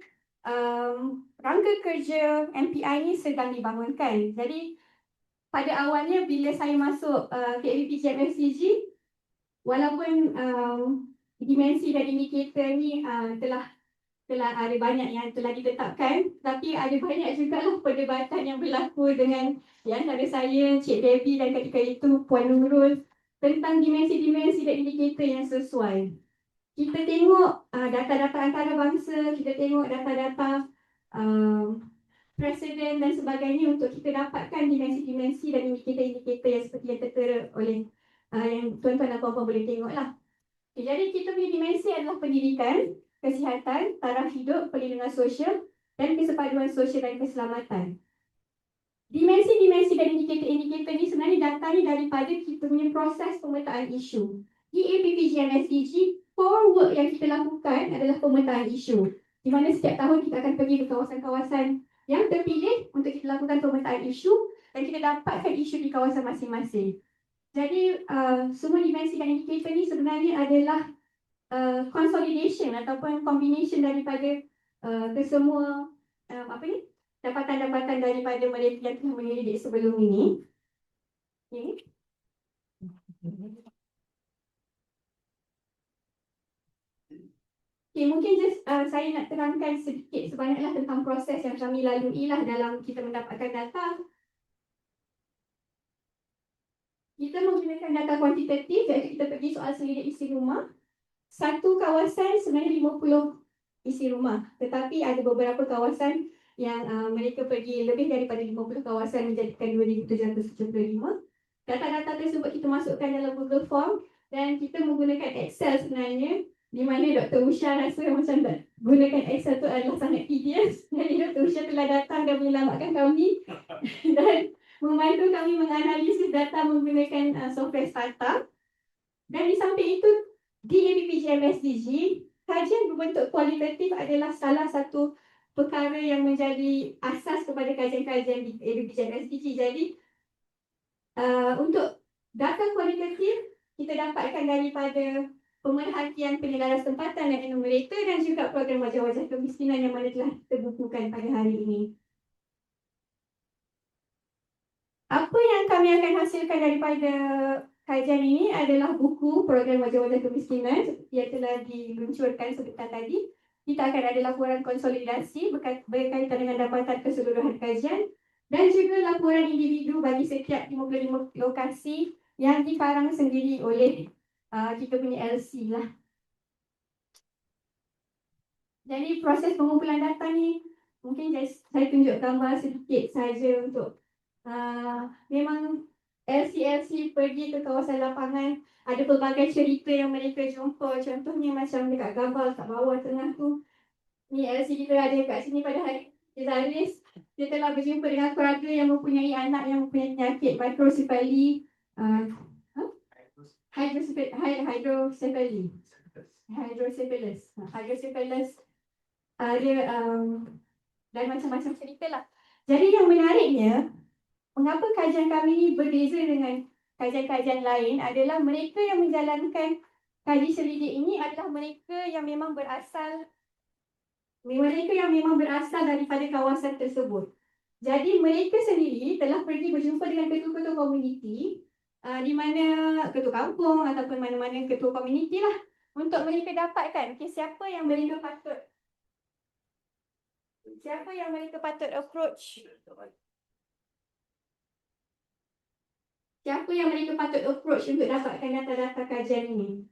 rangka kerja MPI ini sedang dibangunkan. Jadi pada awalnya bila saya masuk ke APPGM-SDG, walaupun dimensi dan indikator ni telah ada banyak yang telah ditetapkan, tapi ada banyak juga lah perdebatan yang berlaku dengan yang antara saya, Cik Debbie dan ketika itu Puan Nurul tentang dimensi-dimensi dan indikator yang sesuai. Kita tengok data-data antarabangsa, kita tengok data-data presiden dan sebagainya untuk kita dapatkan dimensi-dimensi dan indikator-indikator yang seperti yang tertera oleh yang tuan-tuan dan puan-puan boleh tengok lah. Okay, jadi kita punya dimensi adalah pendidikan, kesihatan, taraf hidup, perlindungan sosial dan kesepaduan sosial dan keselamatan. Dimensi-dimensi dan indikator-indikator ni sebenarnya data ni daripada kita punya proses pemetaan isu. Di APPGM-SDG, core work yang kita lakukan adalah pemetaan isu. Di mana setiap tahun kita akan pergi ke kawasan-kawasan yang terpilih untuk kita lakukan pemetaan isu dan kita dapatkan isu di kawasan masing-masing. Jadi semua dimensi dan indikator ni sebenarnya adalah consolidation ataupun combination daripada kesemua dapatan-dapatan daripada mereka yang telah menyelidik sebelum ini. Okay. Okay, mungkin just saya nak terangkan sedikit sebanyaklah tentang proses yang kami lalui lah dalam kita mendapatkan data. Kita menggunakan data kuantitatif, iaitu kita pergi soal selidik isi rumah. Satu kawasan sebenarnya 50 isi rumah, tetapi ada beberapa kawasan yang mereka pergi lebih daripada 50 kawasan menjadikan 2,775. Data-data tersebut kita masukkan dalam Google Form dan kita menggunakan Excel sebenarnya di mana Dr. Usha rasa macam gunakan Excel tu adalah sangat tedious. Jadi Dr. Usha telah datang dan menyelamatkan kami dan membantu kami menganalisis data menggunakan software serta. Dan di samping itu, di APPGM-SDG, kajian berbentuk kualitatif adalah salah satu perkara yang menjadi asas kepada kajian-kajian di APPGM-SDG. Jadi, untuk data kualitatif, kita dapatkan daripada pemerhatian penyedaran tempatan dan enumerator dan juga program wajah-wajah kemiskinan yang mana telah kita bukukan pada hari ini. Apa yang kami akan hasilkan daripada kajian ini adalah buku program wajah-wajah kemiskinan yang telah diluncurkan sebentar tadi. Kita akan ada laporan konsolidasi berkaitan dengan dapatan keseluruhan kajian dan juga laporan individu bagi setiap 55 lokasi yang dikarang sendiri oleh kita punya LC lah. Jadi proses pengumpulan data ni mungkin saya tunjuk gambar sedikit saja untuk memang LC pergi ke kawasan lapangan, ada pelbagai cerita yang mereka jumpa. Contohnya macam dekat gambar kat bawah tengah tu, ni LC kita ada kat sini pada hari Zaris. Dia telah berjumpa dengan keluarga yang mempunyai anak yang mempunyai penyakit microcephaly, hydrocephalus ada dan macam-macam cerita lah. Jadi yang menariknya, mengapa kajian kami ini berbeza dengan kajian-kajian lain adalah mereka yang menjalankan kaji selidik ini adalah mereka yang memang berasal daripada kawasan tersebut. Jadi mereka sendiri telah pergi berjumpa dengan ketua-ketua komuniti, di mana ketua kampung ataupun mana-mana ketua komuniti lah, untuk mereka dapatkan siapa yang mereka patut approach. Siapa yang mereka patut approach untuk dapatkan data-data kajian ini.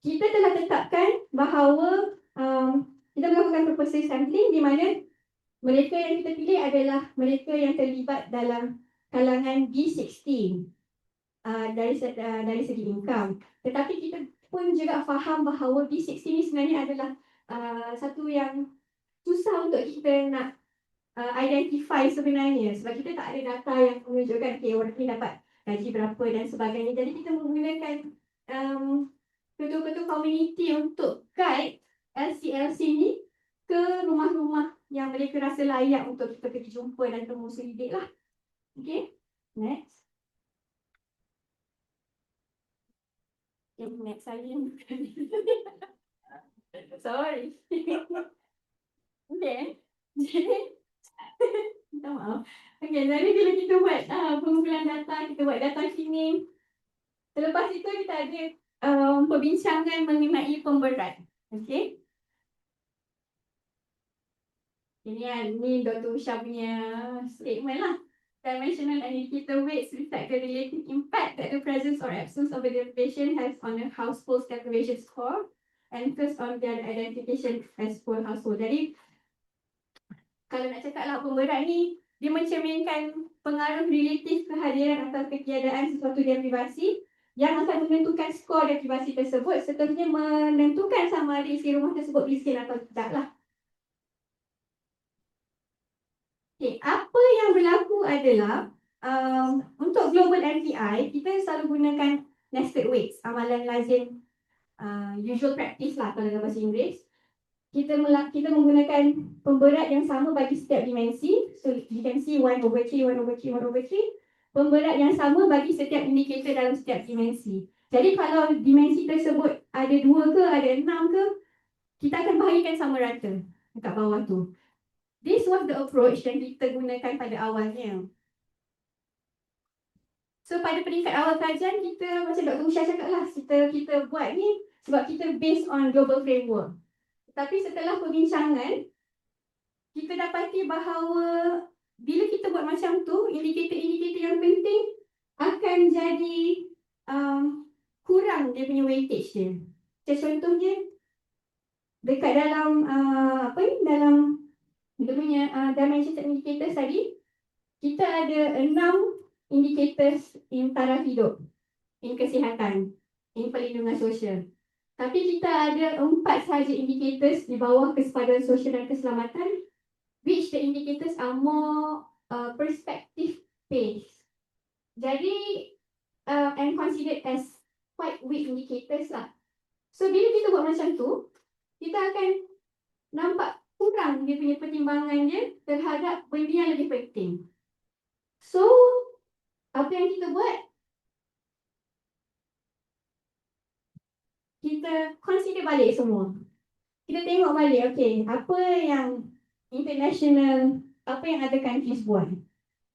Kita telah tetapkan bahawa kita melakukan proposal sampling di mana mereka yang kita pilih adalah mereka yang terlibat dalam kalangan B16 dari segi income. Tetapi kita pun juga faham bahawa B16 ini sebenarnya adalah satu yang susah untuk kita nak identify sebenarnya, sebab kita tak ada data yang menunjukkan orang ini dapat gaji berapa dan sebagainya. Jadi kita menggunakan ketua-ketua komuniti untuk guide LC ni ke rumah-rumah yang mereka rasa layak untuk kita pergi jumpa dan temu selidik lah. Okay, next. Next saya. Sorry. Okay. Minta maaf. Okay, jadi bila kita buat pengumpulan data, kita buat data sini. Selepas itu kita ada perbincangan mengenai pemberat. Okay. Ini Dr. Usha punya statement lah. Dimensional and indicator weights reflect the relative impact that the presence or absence of a deprivation has on a household's deprivation score and first on their identification as poor household. Jadi, kalau nak cakap lah pemberat ni, dia mencerminkan pengaruh relatif kehadiran atau ketiadaan sesuatu deprivasi yang akan menentukan skor deprivasi tersebut, seterusnya menentukan sama ada isi rumah tersebut miskin atau tidak lah. Okay, apa yang berlaku adalah untuk global MPI, kita selalu gunakan nested weights, amalan lazim, usual practice lah kalau dalam bahasa Inggeris. Kita menggunakan pemberat yang sama bagi setiap dimensi. So you can see 1/3, 1/3, 1/3. Pemberat yang sama bagi setiap indikator dalam setiap dimensi. Jadi kalau dimensi tersebut ada 2 ke, ada 6 ke, kita akan bahagikan sama rata dekat bawah tu. This was the approach yang kita gunakan pada awalnya. So pada peringkat awal kajian, kita macam Dr. Usha cakap lah, kita buat ni sebab kita based on global framework. Tapi setelah perbincangan, kita dapati bahawa bila kita buat macam tu, indikator-indikator yang penting akan jadi kurang dia punya weightage dia. Contohnya, dekat dalam dalam kita punya dimension indicators tadi, kita ada 6 indicators in taraf hidup, in kesihatan, in perlindungan sosial. Tapi kita ada 4 sahaja indicators di bawah kesepadan sosial dan keselamatan, which the indicators are more perspective based. Jadi and considered as quite weak indicators lah. So bila kita buat macam tu, kita akan nampak kurang dia punya pertimbangan dia terhadap benda yang lebih penting. So apa yang kita buat? Kita consider balik semua. Kita tengok balik, okay, apa yang international, apa yang ada countries buat.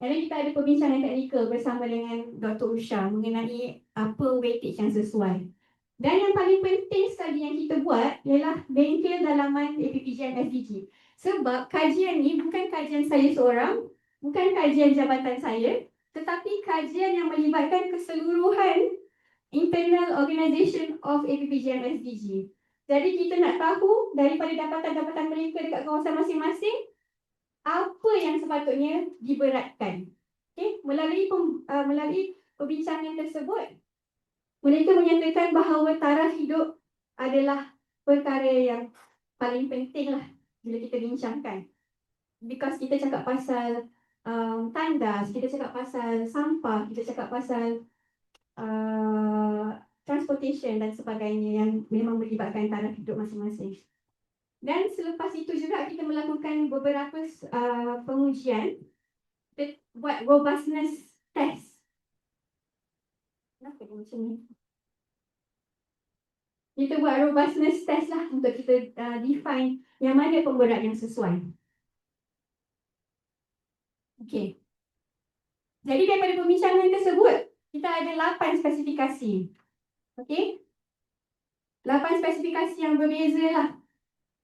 Dan kita ada perbincangan teknikal bersama dengan Dr. Usha mengenai apa weightage yang sesuai. Dan yang paling penting sekali yang kita buat ialah bengkel dalaman APPGM-SDG. Sebab kajian ni bukan kajian saya seorang, bukan kajian jabatan saya, tetapi kajian yang melibatkan keseluruhan internal organisation of APPGM-SDG. Jadi kita nak tahu daripada dapatan-dapatan mereka dekat kawasan masing-masing, apa yang sepatutnya diberatkan. Okay? Melalui perbincangan tersebut, mereka menyatakan bahawa taraf hidup adalah perkara yang paling penting lah bila kita bincangkan. Because kita cakap pasal tandas, kita cakap pasal sampah, kita cakap pasal transportation dan sebagainya yang memang melibatkan taraf hidup masing-masing. Dan selepas itu juga kita melakukan beberapa pengujian, kita buat robustness test. Kenapa dia macam ni? Kita buat robustness test lah untuk kita define yang mana pemberat yang sesuai. Okey. Jadi daripada perbincangan tersebut, kita ada 8 spesifikasi. Okey? 8 spesifikasi yang berbeza lah.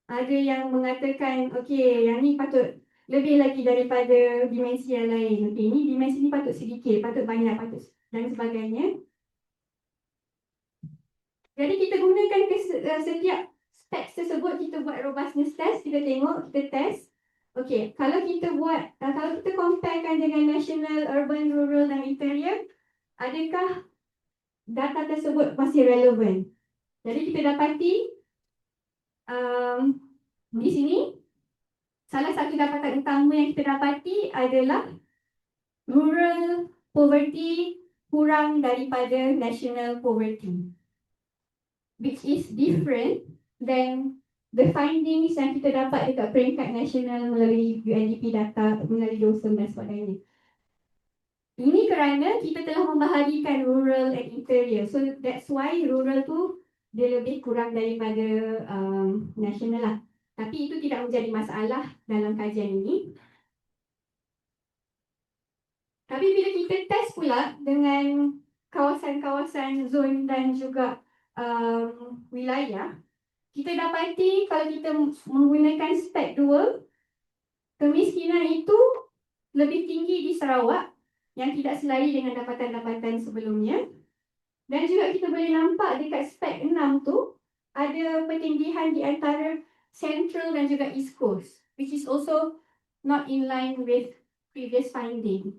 Ada yang mengatakan, okey, yang ni patut lebih lagi daripada dimensi yang lain. Okey, ni dimensi ni patut sedikit, patut banyak, patut dan sebagainya. Jadi kita gunakan setiap steps tersebut, kita buat robustness test, kita tengok, kita test. Okey, kalau kita buat, kalau kita comparekan dengan national, urban, rural dan interior, adakah data tersebut masih relevan? Jadi kita dapati di sini salah satu dapatan utama yang kita dapati adalah rural poverty kurang daripada national poverty, which is different than the findings yang kita dapat dekat peringkat nasional melalui UNDP data, melalui dosen dan sebagainya. Ini kerana kita telah membahagikan rural and interior. So that's why rural tu dia lebih kurang daripada nasional lah. Tapi itu tidak menjadi masalah dalam kajian ini. Tapi bila kita test pula dengan kawasan-kawasan zon dan juga wilayah, kita dapati kalau kita menggunakan spek 2, kemiskinan itu lebih tinggi di Sarawak yang tidak selari dengan dapatan-dapatan sebelumnya. Dan juga kita boleh nampak dekat spek 6 tu ada pertinggihan di antara Central dan juga East Coast, which is also not in line with previous findings.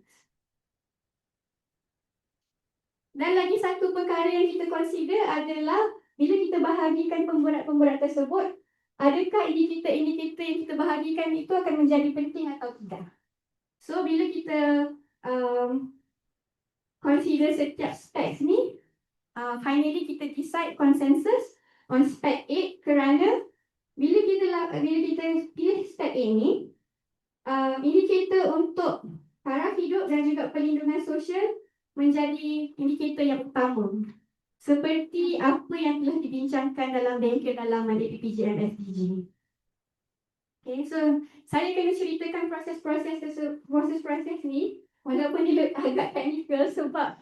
Dan lagi satu perkara yang kita consider adalah bila kita bahagikan pemberat-pemberat tersebut, adakah indikator-indikator yang kita bahagikan itu akan menjadi penting atau tidak. So bila kita consider setiap specs ni, finally kita decide consensus on spec 8 kerana bila kita pilih spek ini, indikator untuk taraf hidup dan juga perlindungan sosial menjadi indikator yang utama. Seperti apa yang telah dibincangkan dalam bengkel dalaman APPGM-SDG. Okay, so saya kena ceritakan proses-proses ni walaupun dia agak teknikal sebab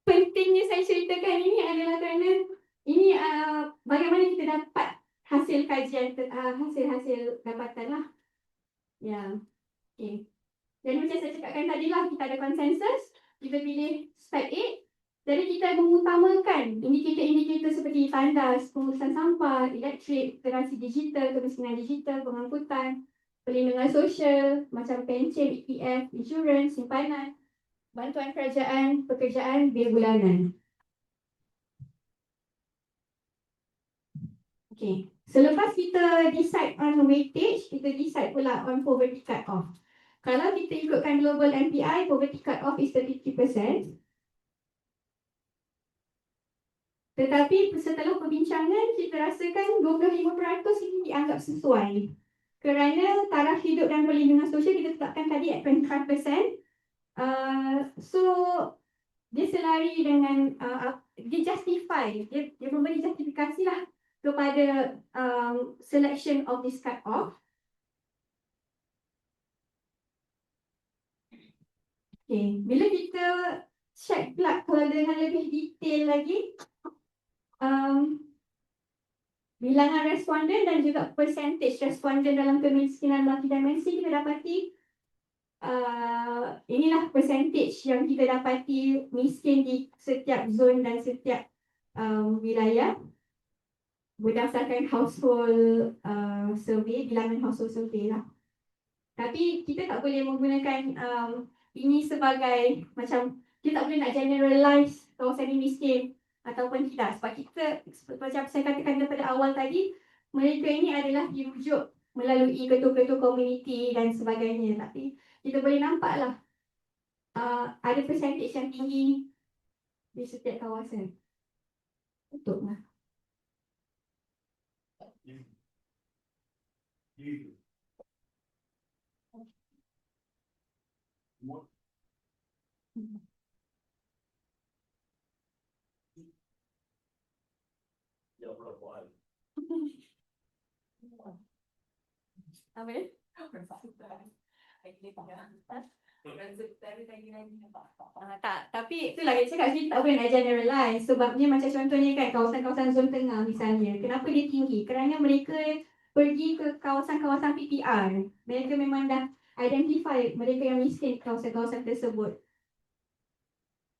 pentingnya saya ceritakan ini adalah kerana ini bagaimana kita dapat hasil kajian, hasil dapatan lah. Ya, okay. Jadi macam saya cakapkan tadi lah, kita ada konsensus, kita pilih spek 8. Jadi kita mengutamakan indikator-indikator seperti tandas, pengurusan sampah, elektrik, literasi digital, kemiskinan digital, pengangkutan, perlindungan sosial, macam pencen, EPF, insurans, simpanan, bantuan kerajaan, pekerjaan, bil bulanan. Okay. Selepas kita decide on weightage, kita decide pula on poverty cut-off. Kalau kita ikutkan global MPI, poverty cut-off is 33%. Tetapi setelah perbincangan, kita rasakan 25% ini dianggap sesuai. Kerana taraf hidup dan perlindungan sosial kita tetapkan tadi at 25%. So, dia selari dengan, dia justify, dia memberi justifikasi lah kepada selection of this cut-off. Okay. Bila kita check pula kalau dengan lebih detail lagi, bilangan responden dan juga percentage responden dalam kemiskinan multidimensi kita dapati inilah percentage yang kita dapati miskin di setiap zon dan setiap wilayah berdasarkan household survey, bilangan household survey lah. Tapi kita tak boleh menggunakan ini sebagai macam kita tak boleh nak generalize kawasan ini miskin ataupun tidak. Sebab kita, macam saya katakan daripada awal tadi, mereka ini adalah dirujuk melalui ketua-ketua komuniti dan sebagainya. Tapi kita boleh nampaklah ada percentage yang tinggi di setiap kawasan. Betul lah. Apa dia? Tak, tapi itulah saya cakap kita tak boleh nak generalize. Sebabnya macam contohnya kan kawasan-kawasan zon tengah misalnya. Kenapa dia tinggi? Kerana mereka pergi ke kawasan-kawasan PPR. Mereka memang dah identify mereka yang miskin kawasan-kawasan tersebut.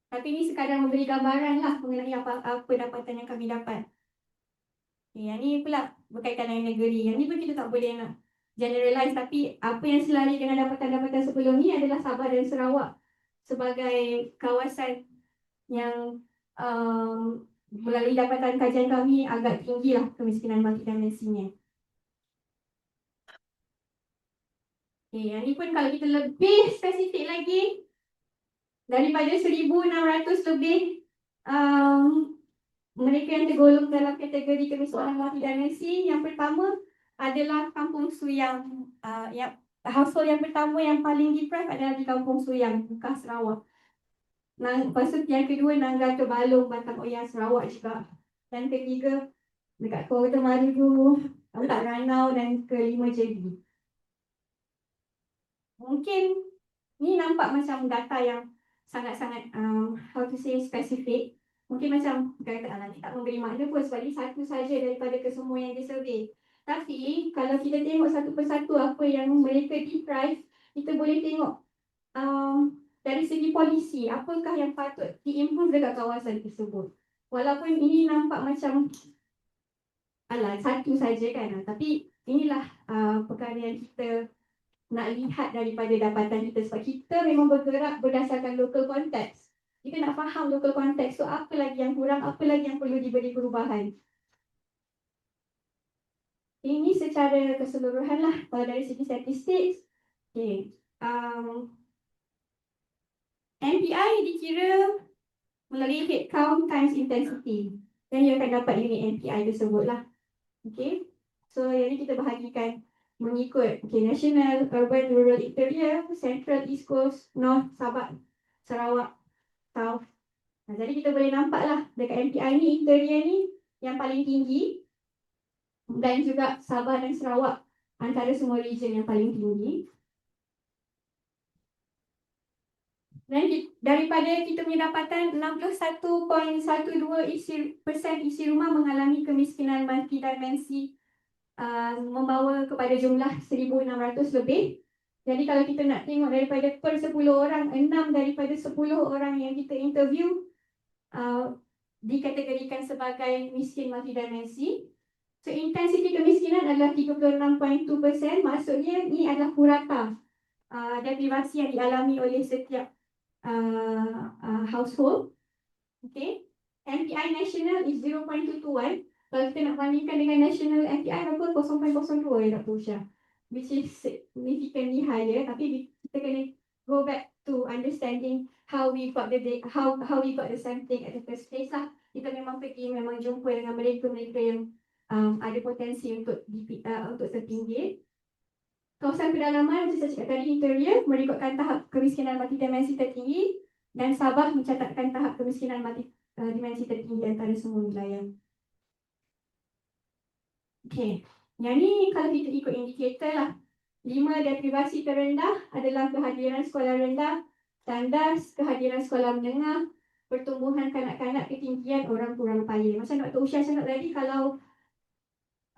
Tapi ini sekadar memberi gambaran lah mengenai apa dapatan yang kami dapat. Yang ni pula berkaitan dengan negeri. Yang ni pun kita tak boleh nak generalize. Tapi apa yang selari dengan dapatan-dapatan sebelum ni adalah Sabah dan Sarawak sebagai kawasan yang melalui dapatan kajian kami agak tinggi lah kemiskinan multidimensinya. Okay, yang ni pun kalau kita lebih spesifik lagi, daripada 1,600 lebih mereka yang tergolong dalam kategori kemiskinan multidimensi, yang pertama adalah Kampung Suyang. Household yang pertama yang paling deprived adalah di Kampung Suyang, Buka Sarawak. Lepas tu yang kedua Nangga Tebalong, Batang Oyang, Sarawak juga. Dan ketiga dekat Kota Marudu, Empat Ranau dan kelima Jadi. Mungkin ni nampak macam data yang sangat-sangat how to say spesifik. Mungkin macam kata nanti tak memberi makna pun sebab ini satu saja daripada kesemua yang disurvey. Tapi kalau kita tengok satu persatu apa yang mereka deprive, kita boleh tengok dari segi polisi apakah yang patut diimprove dekat kawasan tersebut. Walaupun ini nampak macam satu saja kan, tapi inilah perkara yang kita nak lihat daripada dapatan kita sebab kita memang bergerak berdasarkan local context. Kita nak faham local context, so apa lagi yang kurang, apa lagi yang perlu diberi perubahan. Ini secara keseluruhan lah kalau dari segi statistik. Okay. MPI dikira melalui head count times intensity. Dan you akan dapat unit MPI tersebut lah. Okay. So yang ni kita bahagikan mengikut national, urban, rural, interior, central, east coast, north, Sabah, Sarawak, south. Jadi kita boleh nampak lah dekat MPI ni, interior ni yang paling tinggi dan juga Sabah dan Sarawak antara semua region yang paling tinggi. Dan daripada kita punya dapatan 61.12% isi rumah mengalami kemiskinan multidimensi, membawa kepada jumlah 1,600 lebih. Jadi kalau kita nak tengok daripada per 10 orang, 6 daripada 10 orang yang kita interview dikategorikan sebagai miskin multidimensi. So intensiti kemiskinan adalah 36.2%. Maksudnya ini adalah purata deprivasi yang dialami oleh setiap household. Okay. MPI national is 0.221. Kalau kita nak bandingkan dengan national MPI berapa 0.02 ya Dr. Usha, which is significantly higher. Tapi kita kena go back to understanding how we got the sampling at the first place lah. Kita memang jumpa dengan mereka yang ada potensi untuk terpinggir. Kawasan pedalaman macam saya cakap tadi, interior merekodkan tahap kemiskinan multidimensi tertinggi dan Sabah mencatatkan tahap kemiskinan multidimensi tertinggi antara semua wilayah. Okey, yang ni kalau kita ikut indikator lah. 5 deprivasi terendah adalah kehadiran sekolah rendah, tandas, kehadiran sekolah menengah, pertumbuhan kanak-kanak, ketinggian orang kurang payah. Macam Dr. Usha cakap tadi, kalau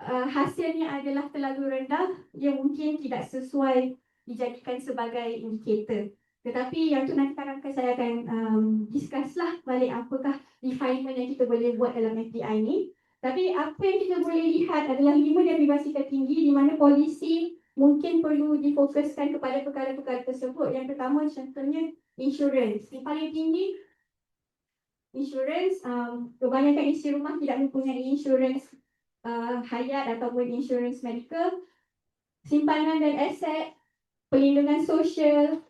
hasilnya adalah terlalu rendah, dia mungkin tidak sesuai dijadikan sebagai indikator. Tetapi yang tu nanti saya akan discuss lah balik apakah refinement yang kita boleh buat dalam MPI ni. Tapi apa yang kita boleh lihat adalah 5 deprivasi tertinggi di mana polisi mungkin perlu difokuskan kepada perkara-perkara tersebut. Yang pertama contohnya insurans. Yang paling tinggi insurans, kebanyakan isi rumah tidak mempunyai insurans hayat ataupun insurans medical, simpanan dan aset, perlindungan sosial,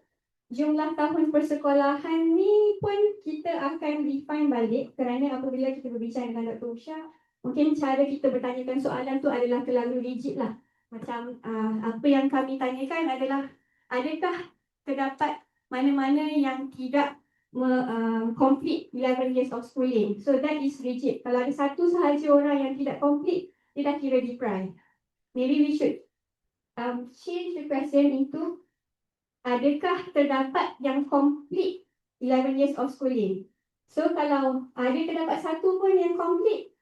jumlah tahun persekolahan ni pun kita akan refine balik kerana apabila kita berbincang dengan Dr. Usha, mungkin cara kita bertanyakan soalan tu adalah terlalu rigid lah. Macam apa yang kami tanyakan adalah adakah terdapat mana-mana yang tidak complete 11 years of schooling. So that is rigid. Kalau ada satu sahaja orang yang tidak complete, dia dah kira deprived. Maybe we should change the question into adakah terdapat yang complete 11 years of schooling. So kalau ada terdapat satu pun yang complete,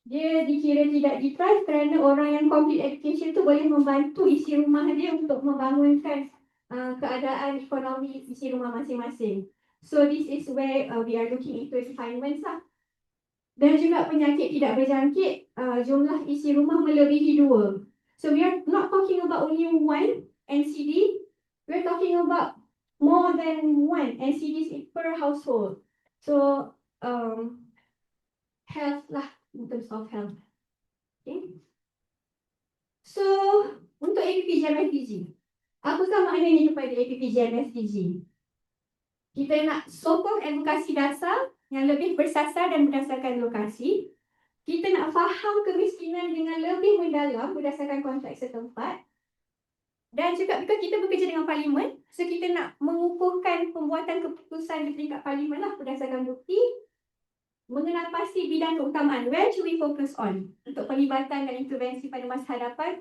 dia dikira tidak deprived kerana orang yang complete education tu boleh membantu isi rumah dia untuk membangunkan keadaan ekonomi isi rumah masing-masing. So this is where we are looking into refinements lah. Dan juga penyakit tidak berjangkit, jumlah isi rumah melebihi 2. So we are not talking about only one NCD, we are talking about more than one NCDs per household. So health lah, in terms of health. Okay. So untuk APPGM-SDG, apakah maknanya kepada APPGM-SDG? Kita nak sokong edukasi dasar yang lebih bersasar dan berdasarkan lokasi. Kita nak faham kemiskinan dengan lebih mendalam berdasarkan konteks setempat. Dan juga because kita bekerja dengan parlimen, so kita nak mengukuhkan pembuatan keputusan di tingkat parlimen lah berdasarkan bukti. Mengenal pasti bidang keutamaan, where should we focus on untuk pelibatan dan intervensi pada masa hadapan.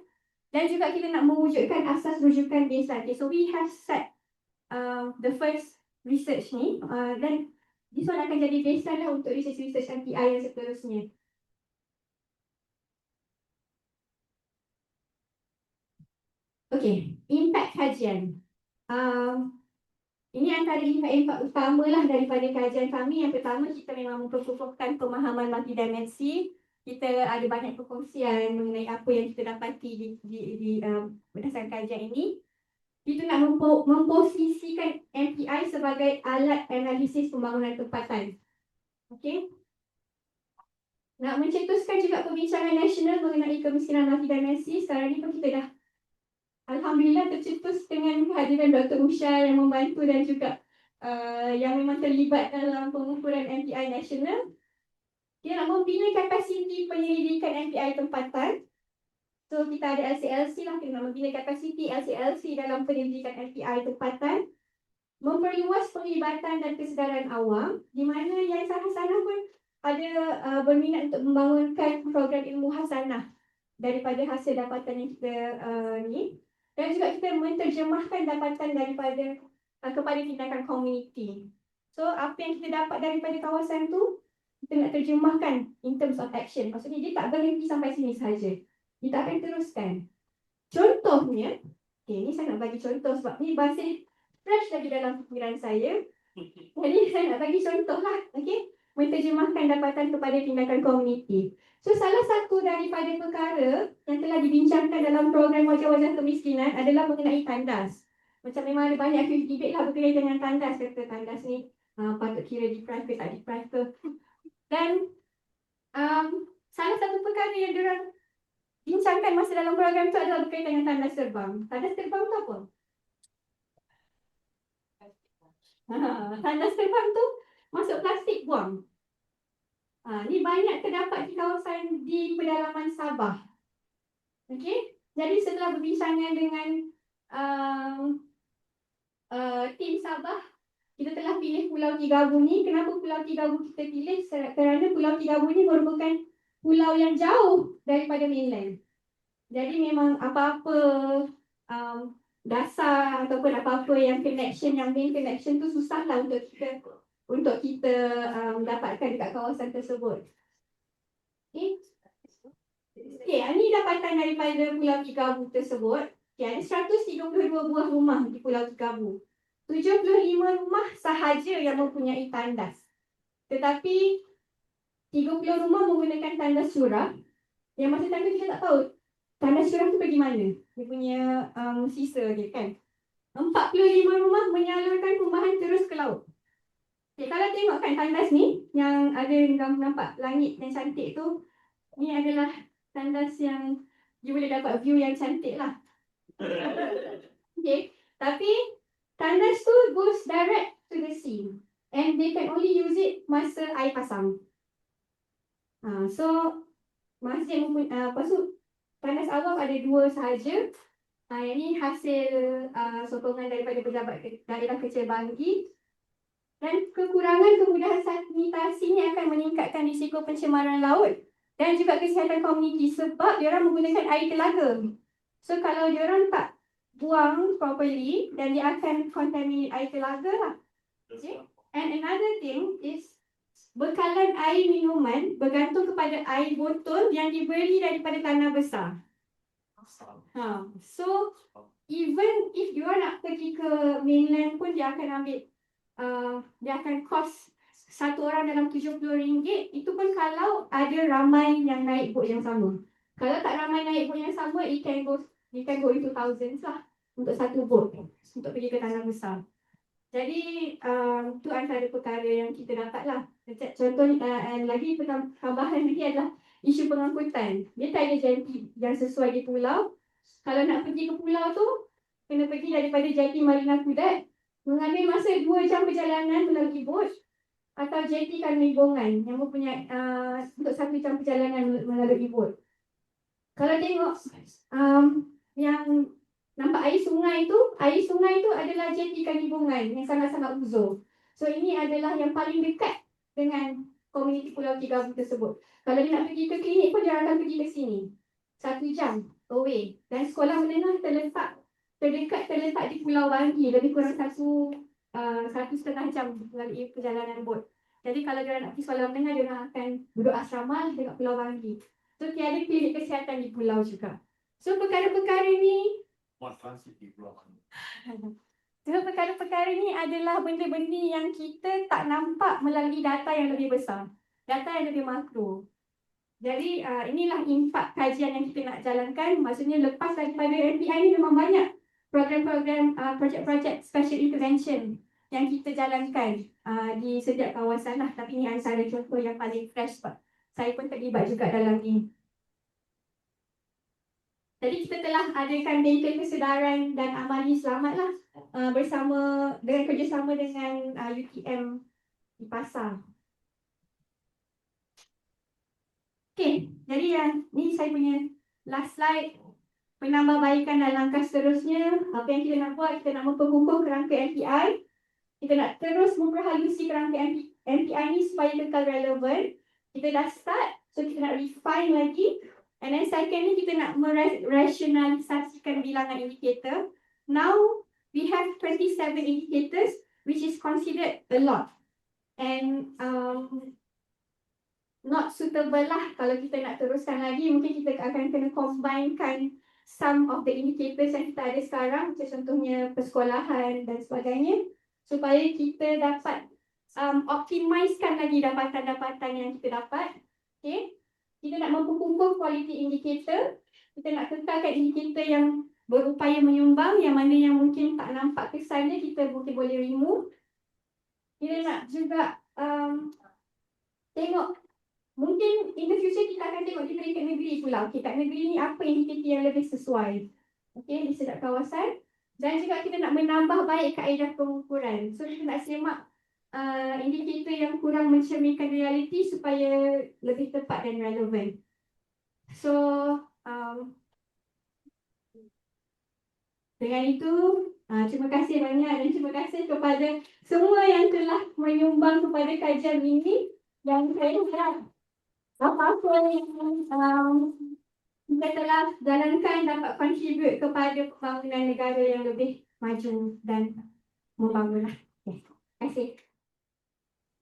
Dan juga kita nak mewujudkan asas rujukan baseline. Okay, so we have set the first research ni dan this one akan jadi baseline lah untuk research MPI yang seterusnya. Okay, impact kajian. Ini antara impact utama lah daripada kajian kami. Yang pertama, kita memang memperkukuhkan pemahaman multidimensi. Kita ada banyak perkongsian mengenai apa yang kita dapati di berdasarkan kajian ini. Kita nak memposisikan MPI sebagai alat analisis pembangunan tempatan. Okey. Nak mencetuskan juga perbincangan nasional mengenai kemiskinan multidimensi. Sekarang ni pun kita dah alhamdulillah tercetus dengan kehadiran Dr. Usha yang membantu dan juga yang memang terlibat dalam pengukuran MPI nasional. Kita nak membina kapasiti penyelidikan MPI tempatan. So kita ada LCLC lah, kita nak membina kapasiti LCLC dalam penyelidikan MPI tempatan. Memperluas penglibatan dan kesedaran awam, di mana yang sana-sana pun ada berminat untuk membangunkan program ilmu hasanah daripada hasil dapatan yang kita ni. Dan juga kita menterjemahkan dapatan daripada kepada tindakan komuniti. So apa yang kita dapat daripada kawasan tu, kita nak terjemahkan in terms of action. Maksudnya dia tak berhenti sampai sini sahaja. Kita akan teruskan. Contohnya, okay, ni saya nak bagi contoh sebab ni bahasa fresh lagi dalam fikiran saya. Jadi saya nak bagi contoh lah, okay? Menterjemahkan dapatan kepada tindakan komuniti. So salah satu daripada perkara yang telah dibincangkan dalam program Wajah-Wajah Kemiskinan adalah mengenai tandas. Macam memang ada banyak debate lah berkaitan dengan tandas. Kata tandas ni patut kira deprive ke tak deprive ke. Dan salah satu perkara yang diorang bincangkan masa dalam program tu adalah berkaitan dengan tandas terbang. Tandas terbang tu apa? Tandas terbang tu masuk plastik buang. Ni banyak terdapat di kawasan di pedalaman Sabah. Okey, jadi setelah berbincangan dengan tim Sabah, kita telah pilih Pulau Tigabu ni. Kenapa Pulau Tigabu kita pilih? Kerana Pulau Tigabu ni merupakan pulau yang jauh daripada mainland. Jadi memang apa-apa dasar ataupun apa-apa yang connection, yang main connection tu susahlah untuk kita dapatkan dekat kawasan tersebut. Okey, ini dapatan daripada Pulau Tigabu tersebut. Okay, ada 132 buah rumah di Pulau Tigabu. 75 rumah sahaja yang mempunyai tandas. Tetapi 30 rumah menggunakan tandas surah. Yang masa time tu kita tak tahu tandas surah tu pergi mana. Dia punya sisa dia kan. 45 rumah menyalurkan pembahan terus ke laut. Okay, kalau tengok kan tandas ni, yang ada nampak langit yang cantik tu, ni adalah tandas yang you boleh dapat view yang cantik lah. Okay, tapi tandas tu goes direct to the sea and they can only use it masa air pasang. So masjid lepas tu tandas awam ada 2 sahaja. Yang ni hasil sokongan daripada pejabat daerah kecil Banggi. Dan kekurangan kemudahan sanitasi ni akan meningkatkan risiko pencemaran laut dan juga kesihatan komuniti sebab diorang menggunakan air telaga. So kalau diorang tak buang properly, dan dia akan contaminate air telaga lah. Okay? And another thing is bekalan air minuman bergantung kepada air botol yang dibeli daripada tanah besar. So even if diorang nak pergi ke mainland pun dia akan ambil dia akan cost satu orang dalam RM70. Itu pun kalau ada ramai yang naik bot yang sama. Kalau tak ramai naik bot yang sama, it can go into thousands lah untuk satu bot untuk pergi ke tanah besar. Jadi tu antara perkara yang kita dapat lah. Contoh lagi tambahan lagi adalah isu pengangkutan. Dia tak ada jeti yang sesuai di pulau. Kalau nak pergi ke pulau tu, kena pergi daripada jeti Marina Kudat, mengambil masa 2 jam perjalanan melalui bot, atau jeti Kanibongan yang mempunyai untuk 1 jam perjalanan melalui bot. Kalau tengok yang nampak air sungai tu adalah jeti Kanibongan yang sangat-sangat uzur. So ini adalah yang paling dekat dengan komuniti Pulau Tigabu tersebut. Kalau dia nak pergi ke klinik pun dia akan pergi ke sini. 1 jam away. Dan sekolah menengah terletak di Pulau Banggi, lebih kurang 1.5 jam melalui perjalanan bot. Jadi kalau dia nak pergi sekolah menengah, dia akan duduk asrama dekat Pulau Banggi. So tiada klinik kesihatan di pulau juga. So perkara-perkara ni perkara-perkara ni adalah benda-benda yang kita tak nampak melalui data yang lebih besar, data yang lebih makro. Jadi inilah impak kajian yang kita nak jalankan. Maksudnya lepas daripada MPI ni memang banyak program-program, projek-projek special intervention yang kita jalankan di setiap kawasan lah. Tapi ini antara contoh yang paling fresh sebab saya pun terlibat juga dalam ni. Jadi kita telah adakan bengkel kesedaran dan amali selamat lah dengan kerjasama dengan UTM di pasar. Okay, jadi ni saya punya last slide. Penambahbaikan dan langkah seterusnya. Apa yang kita nak buat, kita nak memperkukuh kerangka MPI. Kita nak terus memperhalusi kerangka MPI ni supaya kekal relevan. Kita dah start, so kita nak refine lagi. And then secondly, kita nak merasionalisasikan bilangan indikator. Now, we have 27 indicators, which is considered a lot. And not suitable lah kalau kita nak teruskan lagi. Mungkin kita akan kena combinekan some of the indicators yang kita ada sekarang, macam contohnya persekolahan dan sebagainya, supaya kita dapat optimizekan lagi dapatan-dapatan yang kita dapat. Okay? Kita nak memperkukuh quality indicator. Kita nak kekalkan indikator yang berupaya menyumbang, yang mana yang mungkin tak nampak kesannya kita mungkin boleh remove. Kita nak juga tengok mungkin in the future kita akan tengok di peringkat negeri pula. Okay, kat negeri ni apa indikator yang lebih sesuai. Okay, di setiap kawasan. Dan juga kita nak menambah baik kaedah pengukuran. So kita nak semak indikator yang kurang mencerminkan realiti supaya lebih tepat dan relevan. So dengan itu, terima kasih banyak dan terima kasih kepada semua yang telah menyumbang kepada kajian ini. Dan saya harap apa-apa yang kita telah jalankan dapat contribute kepada pembangunan negara yang lebih maju dan membangun. Terima kasih.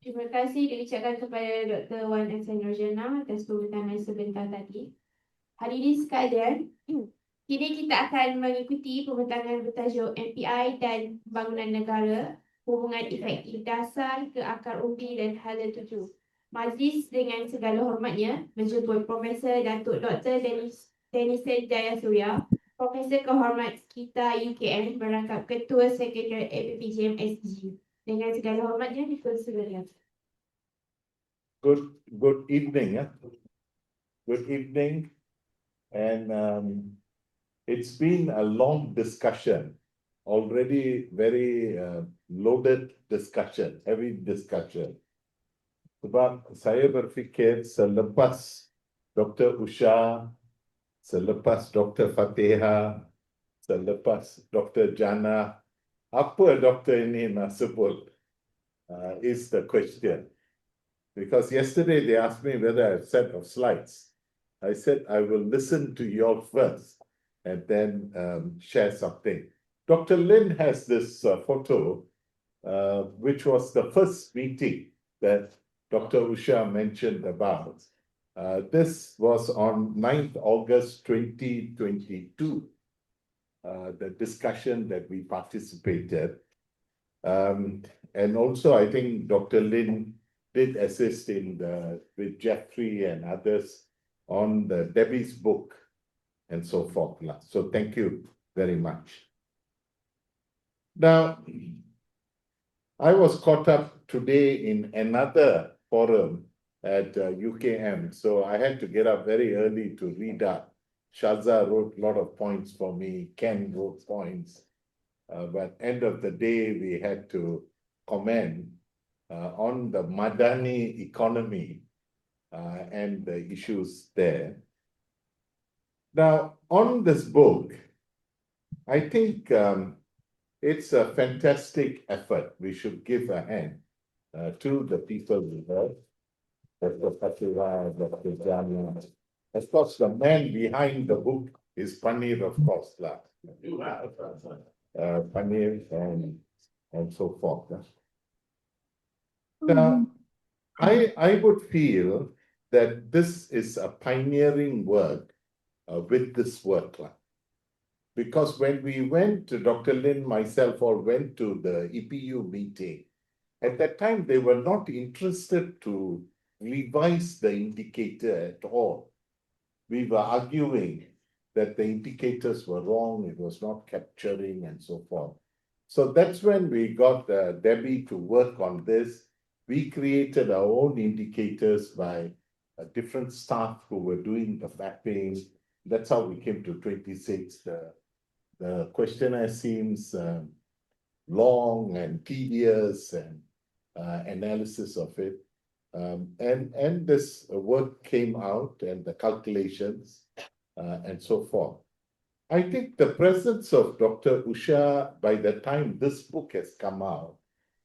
Terima kasih diucapkan kepada Dr. Wan Asiah Nurjannah atas pembentangan sebentar tadi. Hadirin sekalian, kini kita akan mengikuti pembentangan bertajuk MPI dan Pembangunan Negara, Hubungan Efektif Dasar ke Akar Umbi dan Hala 7. Majlis dengan segala hormatnya menjemput Profesor Datuk Dr. Denison Jayasooria, Profesor Kehormat kita UKM merangkap Ketua Sekretariat APPGM-SDG. Dengan segala hormatnya dipersilakan. Good evening. Good evening. And it's been a long discussion, already very loaded discussion, heavy discussion. Sebab saya berfikir selepas Dr. Usha, selepas Dr. Fatihah, selepas Dr. Jannah, apa doktor ini nak sebut is the question. Because yesterday they asked me whether I have a set of slides. I said I will listen to you all first and then share something. Dr. Lin has this photo, which was the first meeting that Dr. Usha mentioned about. This was on 9th August 2022, the discussion that we participated. And also I think Dr. Lin did assist in with Jeffrey and others on the Debbie's book and so forth. So thank you very much. Now, I was caught up today in another forum at UKM, so I had to get up very early to read up. Shaza wrote a lot of points for me, Ken wrote points, but end of the day we had to comment on the Madani economy and the issues there. Now, on this book, I think it's a fantastic effort. We should give a hand to the people we heard, Dr. Fatihah, Dr. Jannah. Of course, the man behind the book is Panir, of course, Panir and so forth. Now, I would feel that this is a pioneering work with this work. Because when we went to Dr. Lin, myself, all went to the EPU meeting, at that time they were not interested to revise the indicator at all. We were arguing that the indicators were wrong, it was not capturing and so forth. So that's when we got Debbie to work on this. We created our own indicators by different staff who were doing the mapping. That's how we came to 26. The questionnaire seems long and tedious and analysis of it. And this work came out and the calculations and so forth. I think the presence of Dr. Usha, by the time this book has come out,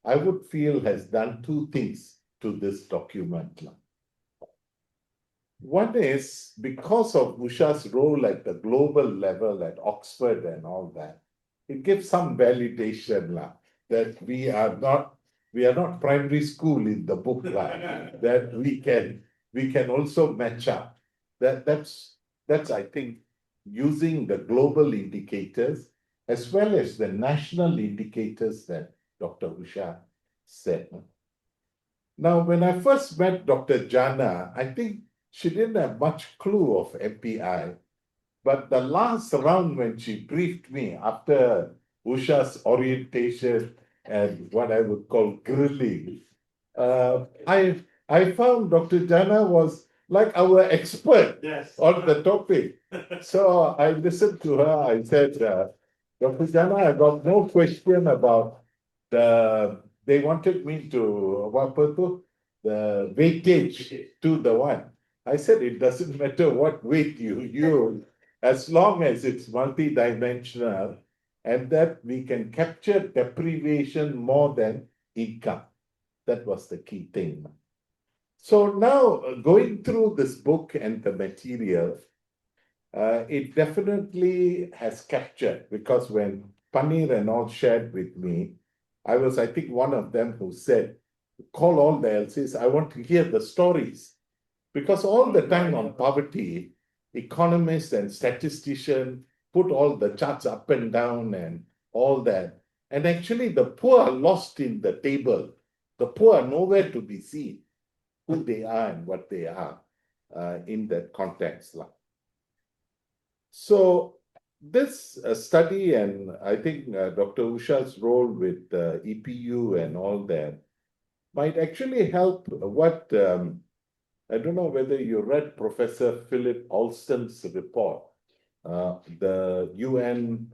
I would feel has done two things to this document. One is because of Usha's role at the global level at Oxford and all that, it gives some validation that we are not primary school in the book, that we can also match up. That's I think using the global indicators as well as the national indicators that Dr. Usha said. Now, when I first met Dr. Jannah, I think she didn't have much clue of MPI, but the last round when she briefed me after Usha's orientation and what I would call grilling, I I found Dr. Jana was like our expert Yes. on the topic. So I listened to her. I said, Dr. Jana, I got no question about they wanted me to, the weightage to the one. I said, it doesn't matter what weight you use, as long as it's multidimensional and that we can capture deprivation more than income. That was the key thing. So now going through this book and the material, it definitely has captured, because when Panir and all shared with me, I think, one of them who said, call all the LCs, I want to hear the stories. Because all the time on poverty, economists and statisticians put all the charts up and down and all that. And actually the poor are lost in the table. The poor are nowhere to be seen, who they are and what they are in that context. So this study, and I think Dr. Usha's role with EPU and all that might actually help what, I don't know whether you read Professor Philip Alston's report, the UN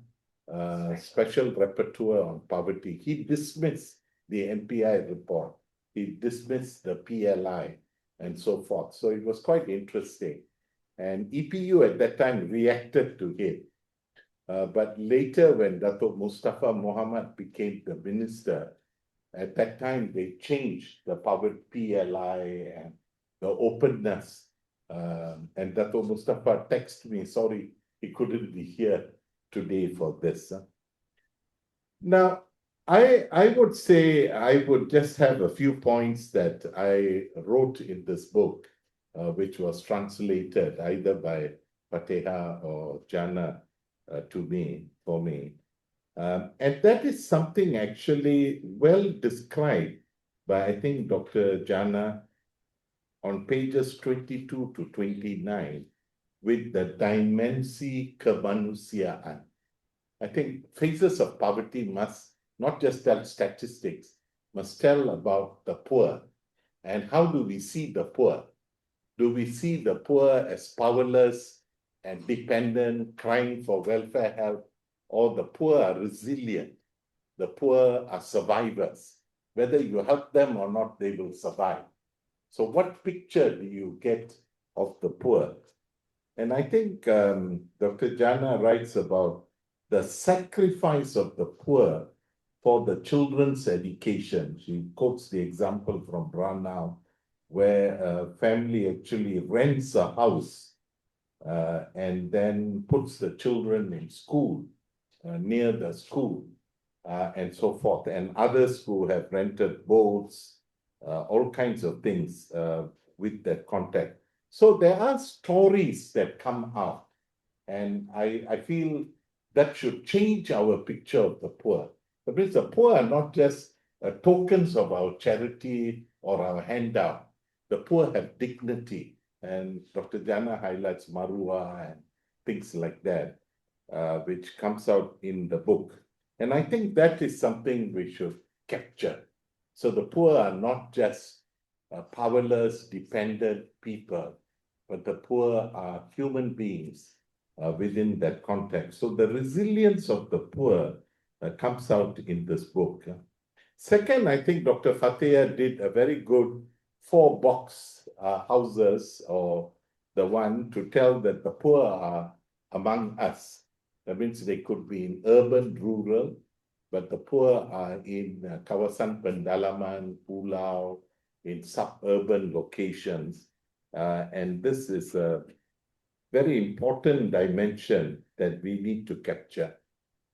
Special Rapporteur on Poverty. He dismissed the MPI report. He dismissed the PLI and so forth. So it was quite interesting. And EPU at that time reacted to it. But later, when Datuk Mustafa Mohamad became the minister, at that time they changed the poverty PLI and the openness. And Datuk Mustafa texted me, sorry, he couldn't be here today for this. Now, I would say I would just have a few points that I wrote in this book, which was translated either by Fatihah or Jana for me. And that is something actually well described by, I think, Dr. Jana on pages 22 to 29 with the dimensi kemanusiaan. I think Faces of Poverty must not just tell statistics, must tell about the poor. And how do we see the poor? Do we see the poor as powerless and dependent, crying for welfare help, or the poor are resilient? The poor are survivors. Whether you help them or not, they will survive. So what picture do you get of the poor? And I think Dr. Jana writes about the sacrifice of the poor for the children's education. She quotes the example from Branau, where a family actually rents a house and then puts the children in school, near the school, and so forth. And others who have rented boats, all kinds of things with that context. So there are stories that come out, and I feel that should change our picture of the poor. That means the poor are not just tokens of our charity or our handout. The poor have dignity, and Dr. Jana highlights Marua and things like that, which comes out in the book. And I think that is something we should capture. So the poor are not just powerless, dependent people, but the poor are human beings within that context. So the resilience of the poor comes out in this book. Second, I think Dr. Fatihah did a very good 4-box houses, or the one to tell that the poor are among us. That means they could be in urban, rural, but the poor are in kawasan pendalaman, pulau, in suburban locations. And this is a very important dimension that we need to capture,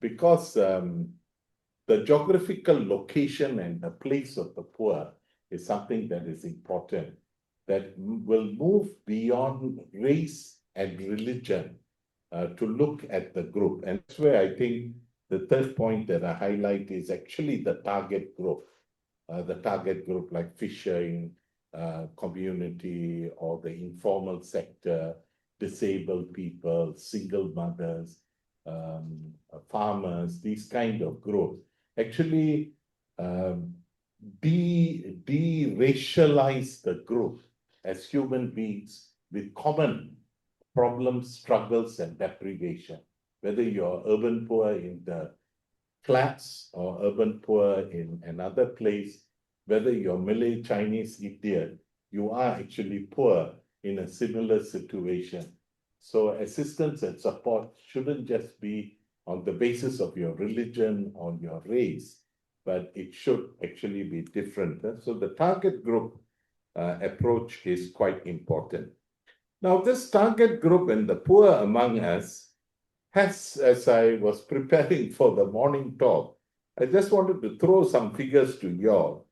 because the geographical location and the place of the poor is something that is important, that will move beyond race and religion to look at the group. And that's where I think the third point that I highlight is actually the target group. The target group like fishing community, or the informal sector, disabled people, single mothers, farmers, these kind of groups. Actually, de-racialize the group as human beings with common problems, struggles, and deprivation. Whether you're urban poor in the flats or urban poor in another place, whether you're Malay, Chinese, Indian, you are actually poor in a similar situation. So assistance and support shouldn't just be on the basis of your religion or your race, but it should actually be different. So the target group approach is quite important. Now, this target group and the poor among us has, as I was preparing for the morning talk, I just wanted to throw some figures to you all.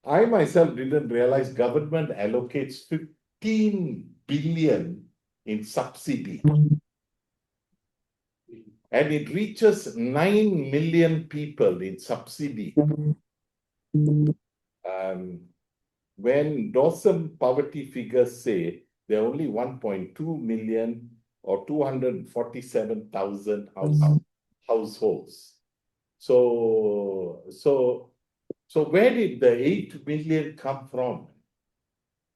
I myself didn't realize government allocates 15 billion in subsidy. And it reaches 9 million people in subsidy. When Dawson poverty figures say there are only 1.2 million or 247,000 households. So where did the 8 million come from?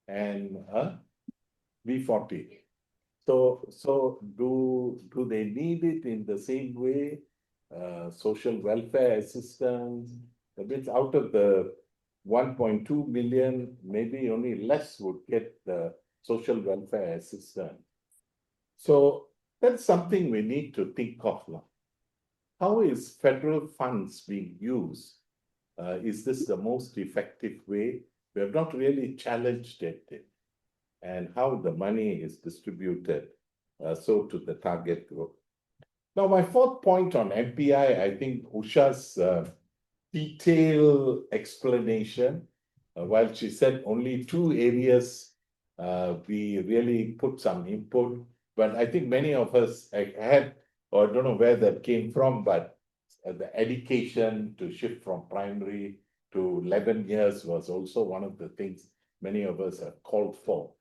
And V40. So do they need it in the same way? Social welfare assistance. That means out of the 1.2 million, maybe only less would get the social welfare assistance. So that's something we need to think of. How is federal funds being used? Is this the most effective way? We have not really challenged it, and how the money is distributed so to the target group. Now, my fourth point on MPI, I think Usha's detailed explanation, while she said only 2 areas we really put some input, but I think many of us had, or I don't know where that came from, but the education to shift from primary to 11 years was also one of the things many of us have called for.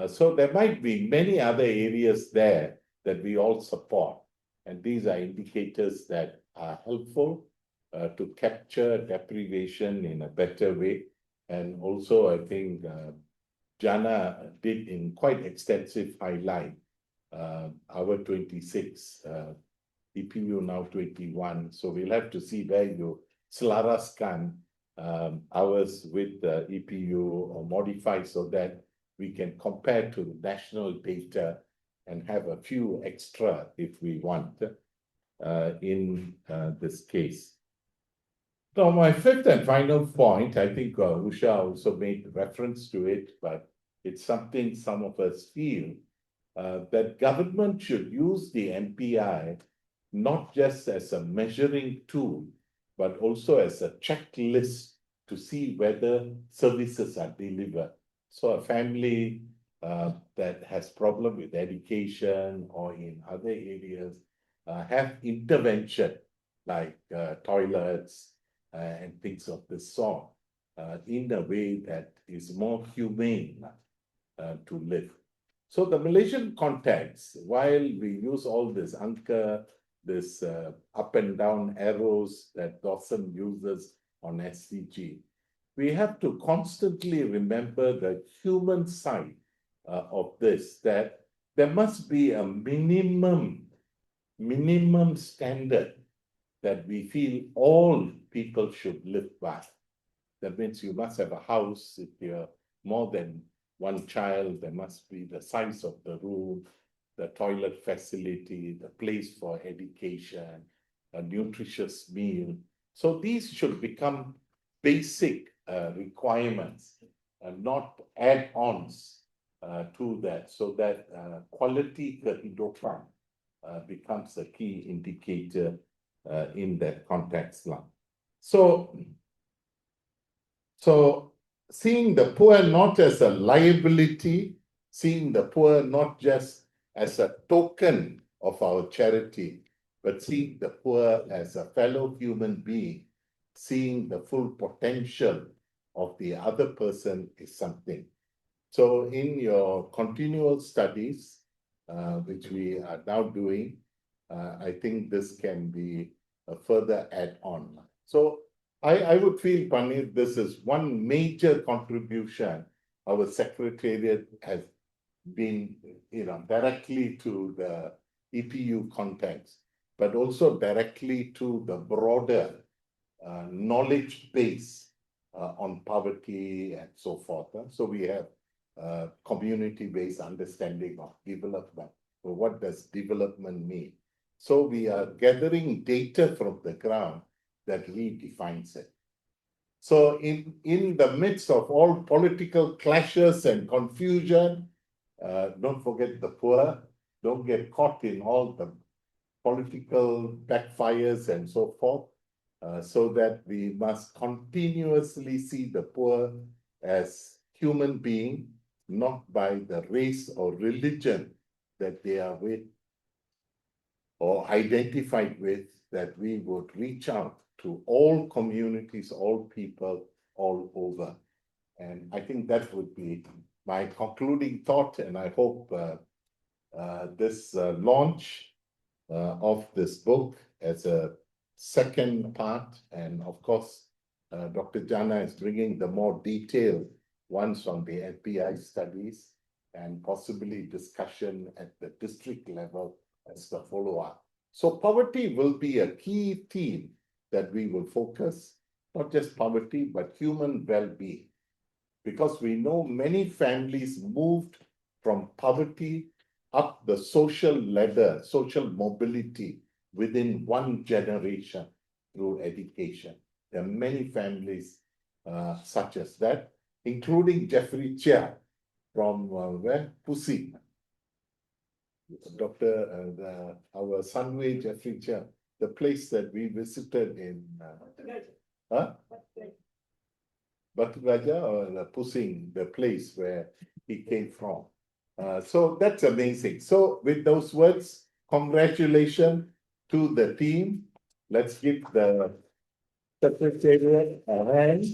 So there might be many other areas there that we all support. And these are indicators that are helpful to capture deprivation in a better way. And also, I think Jana did in quite extensive highlight our 26, EPU now 21. So we'll have to see where you selaraskan ours with the EPU or modify so that we can compare to the national data and have a few extra if we want in this case. Now, my fifth and final point, I think Usha also made reference to it, but it's something some of us feel that government should use the MPI not just as a measuring tool, but also as a checklist to see whether services are delivered. So a family that has problem with education or in other areas have intervention like toilets and things of this sort in a way that is more humane to live. So the Malaysian context, while we use all this angka, this up and down arrows that Dawson uses on SDG, we have to constantly remember the human side of this, that there must be a minimum standard that we feel all people should live by. That means you must have a house. If you're more than one child, there must be the size of the room, the toilet facility, the place for education, a nutritious meal. So these should become basic requirements, not add-ons to that, so that quality kehidupan becomes a key indicator in that context. So seeing the poor not as a liability, seeing the poor not just as a token of our charity, but seeing the poor as a fellow human being, seeing the full potential of the other person is something. So in your continual studies, which we are now doing, I think this can be a further add-on. So I would feel, Panit, this is one major contribution our secretariat has been, directly to the EPU context, but also directly to the broader knowledge base on poverty and so forth. So we have community-based understanding of development. So what does development mean? So we are gathering data from the ground that redefines it. So in the midst of all political clashes and confusion, don't forget the poor, don't get caught in all the political backfires and so forth, so that we must continuously see the poor as human being, not by the race or religion that they are with or identified with, that we would reach out to all communities, all people, all over. And I think that would be my concluding thought, and I hope this launch of this book as a second part, and of course, Dr. Jana is bringing the more detailed ones on the MPI studies and possibly discussion at the district level as the follow-up. So poverty will be a key theme that we will focus, not just poverty, but human well-being. Because we know many families moved from poverty up the social ladder, social mobility within one generation through education. There are many families such as that, including Jeffrey Chia from where? Pusi. Our Sunway Jeffrey Chia, the place that we visited in Batu Raja or Pusing, the place where he came from. So that's amazing. So with those words, congratulations to the team. Let's give the secretariat a hand.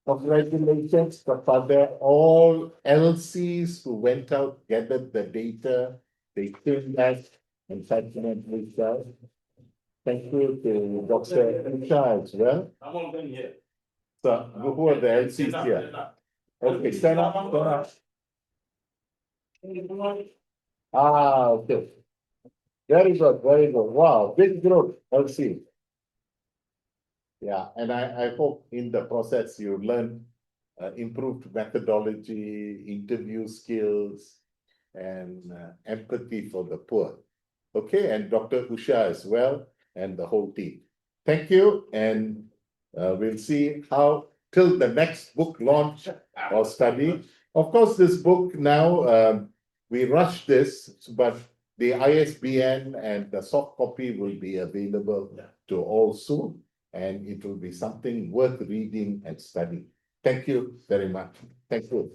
Congratulations kepada all LCs who went out, gathered the data, they came back and submitted results. Thank you to Dr. Usha as well. I'm all done here. So, who are the LCs here? Okay, stand up, stand up. Okay. Very good, very good. Wow, big growth, LC. Yeah, and I hope in the process you learn improved methodology, interview skills, and empathy for the poor. Okay, and Dr. Usha as well, and the whole team. Thank you, and we'll see how till the next book launch or study. Of course, this book now, we rushed this, but the ISBN and the soft copy will be available to all soon, and it will be something worth reading and studying. Thank you very much. Thank you.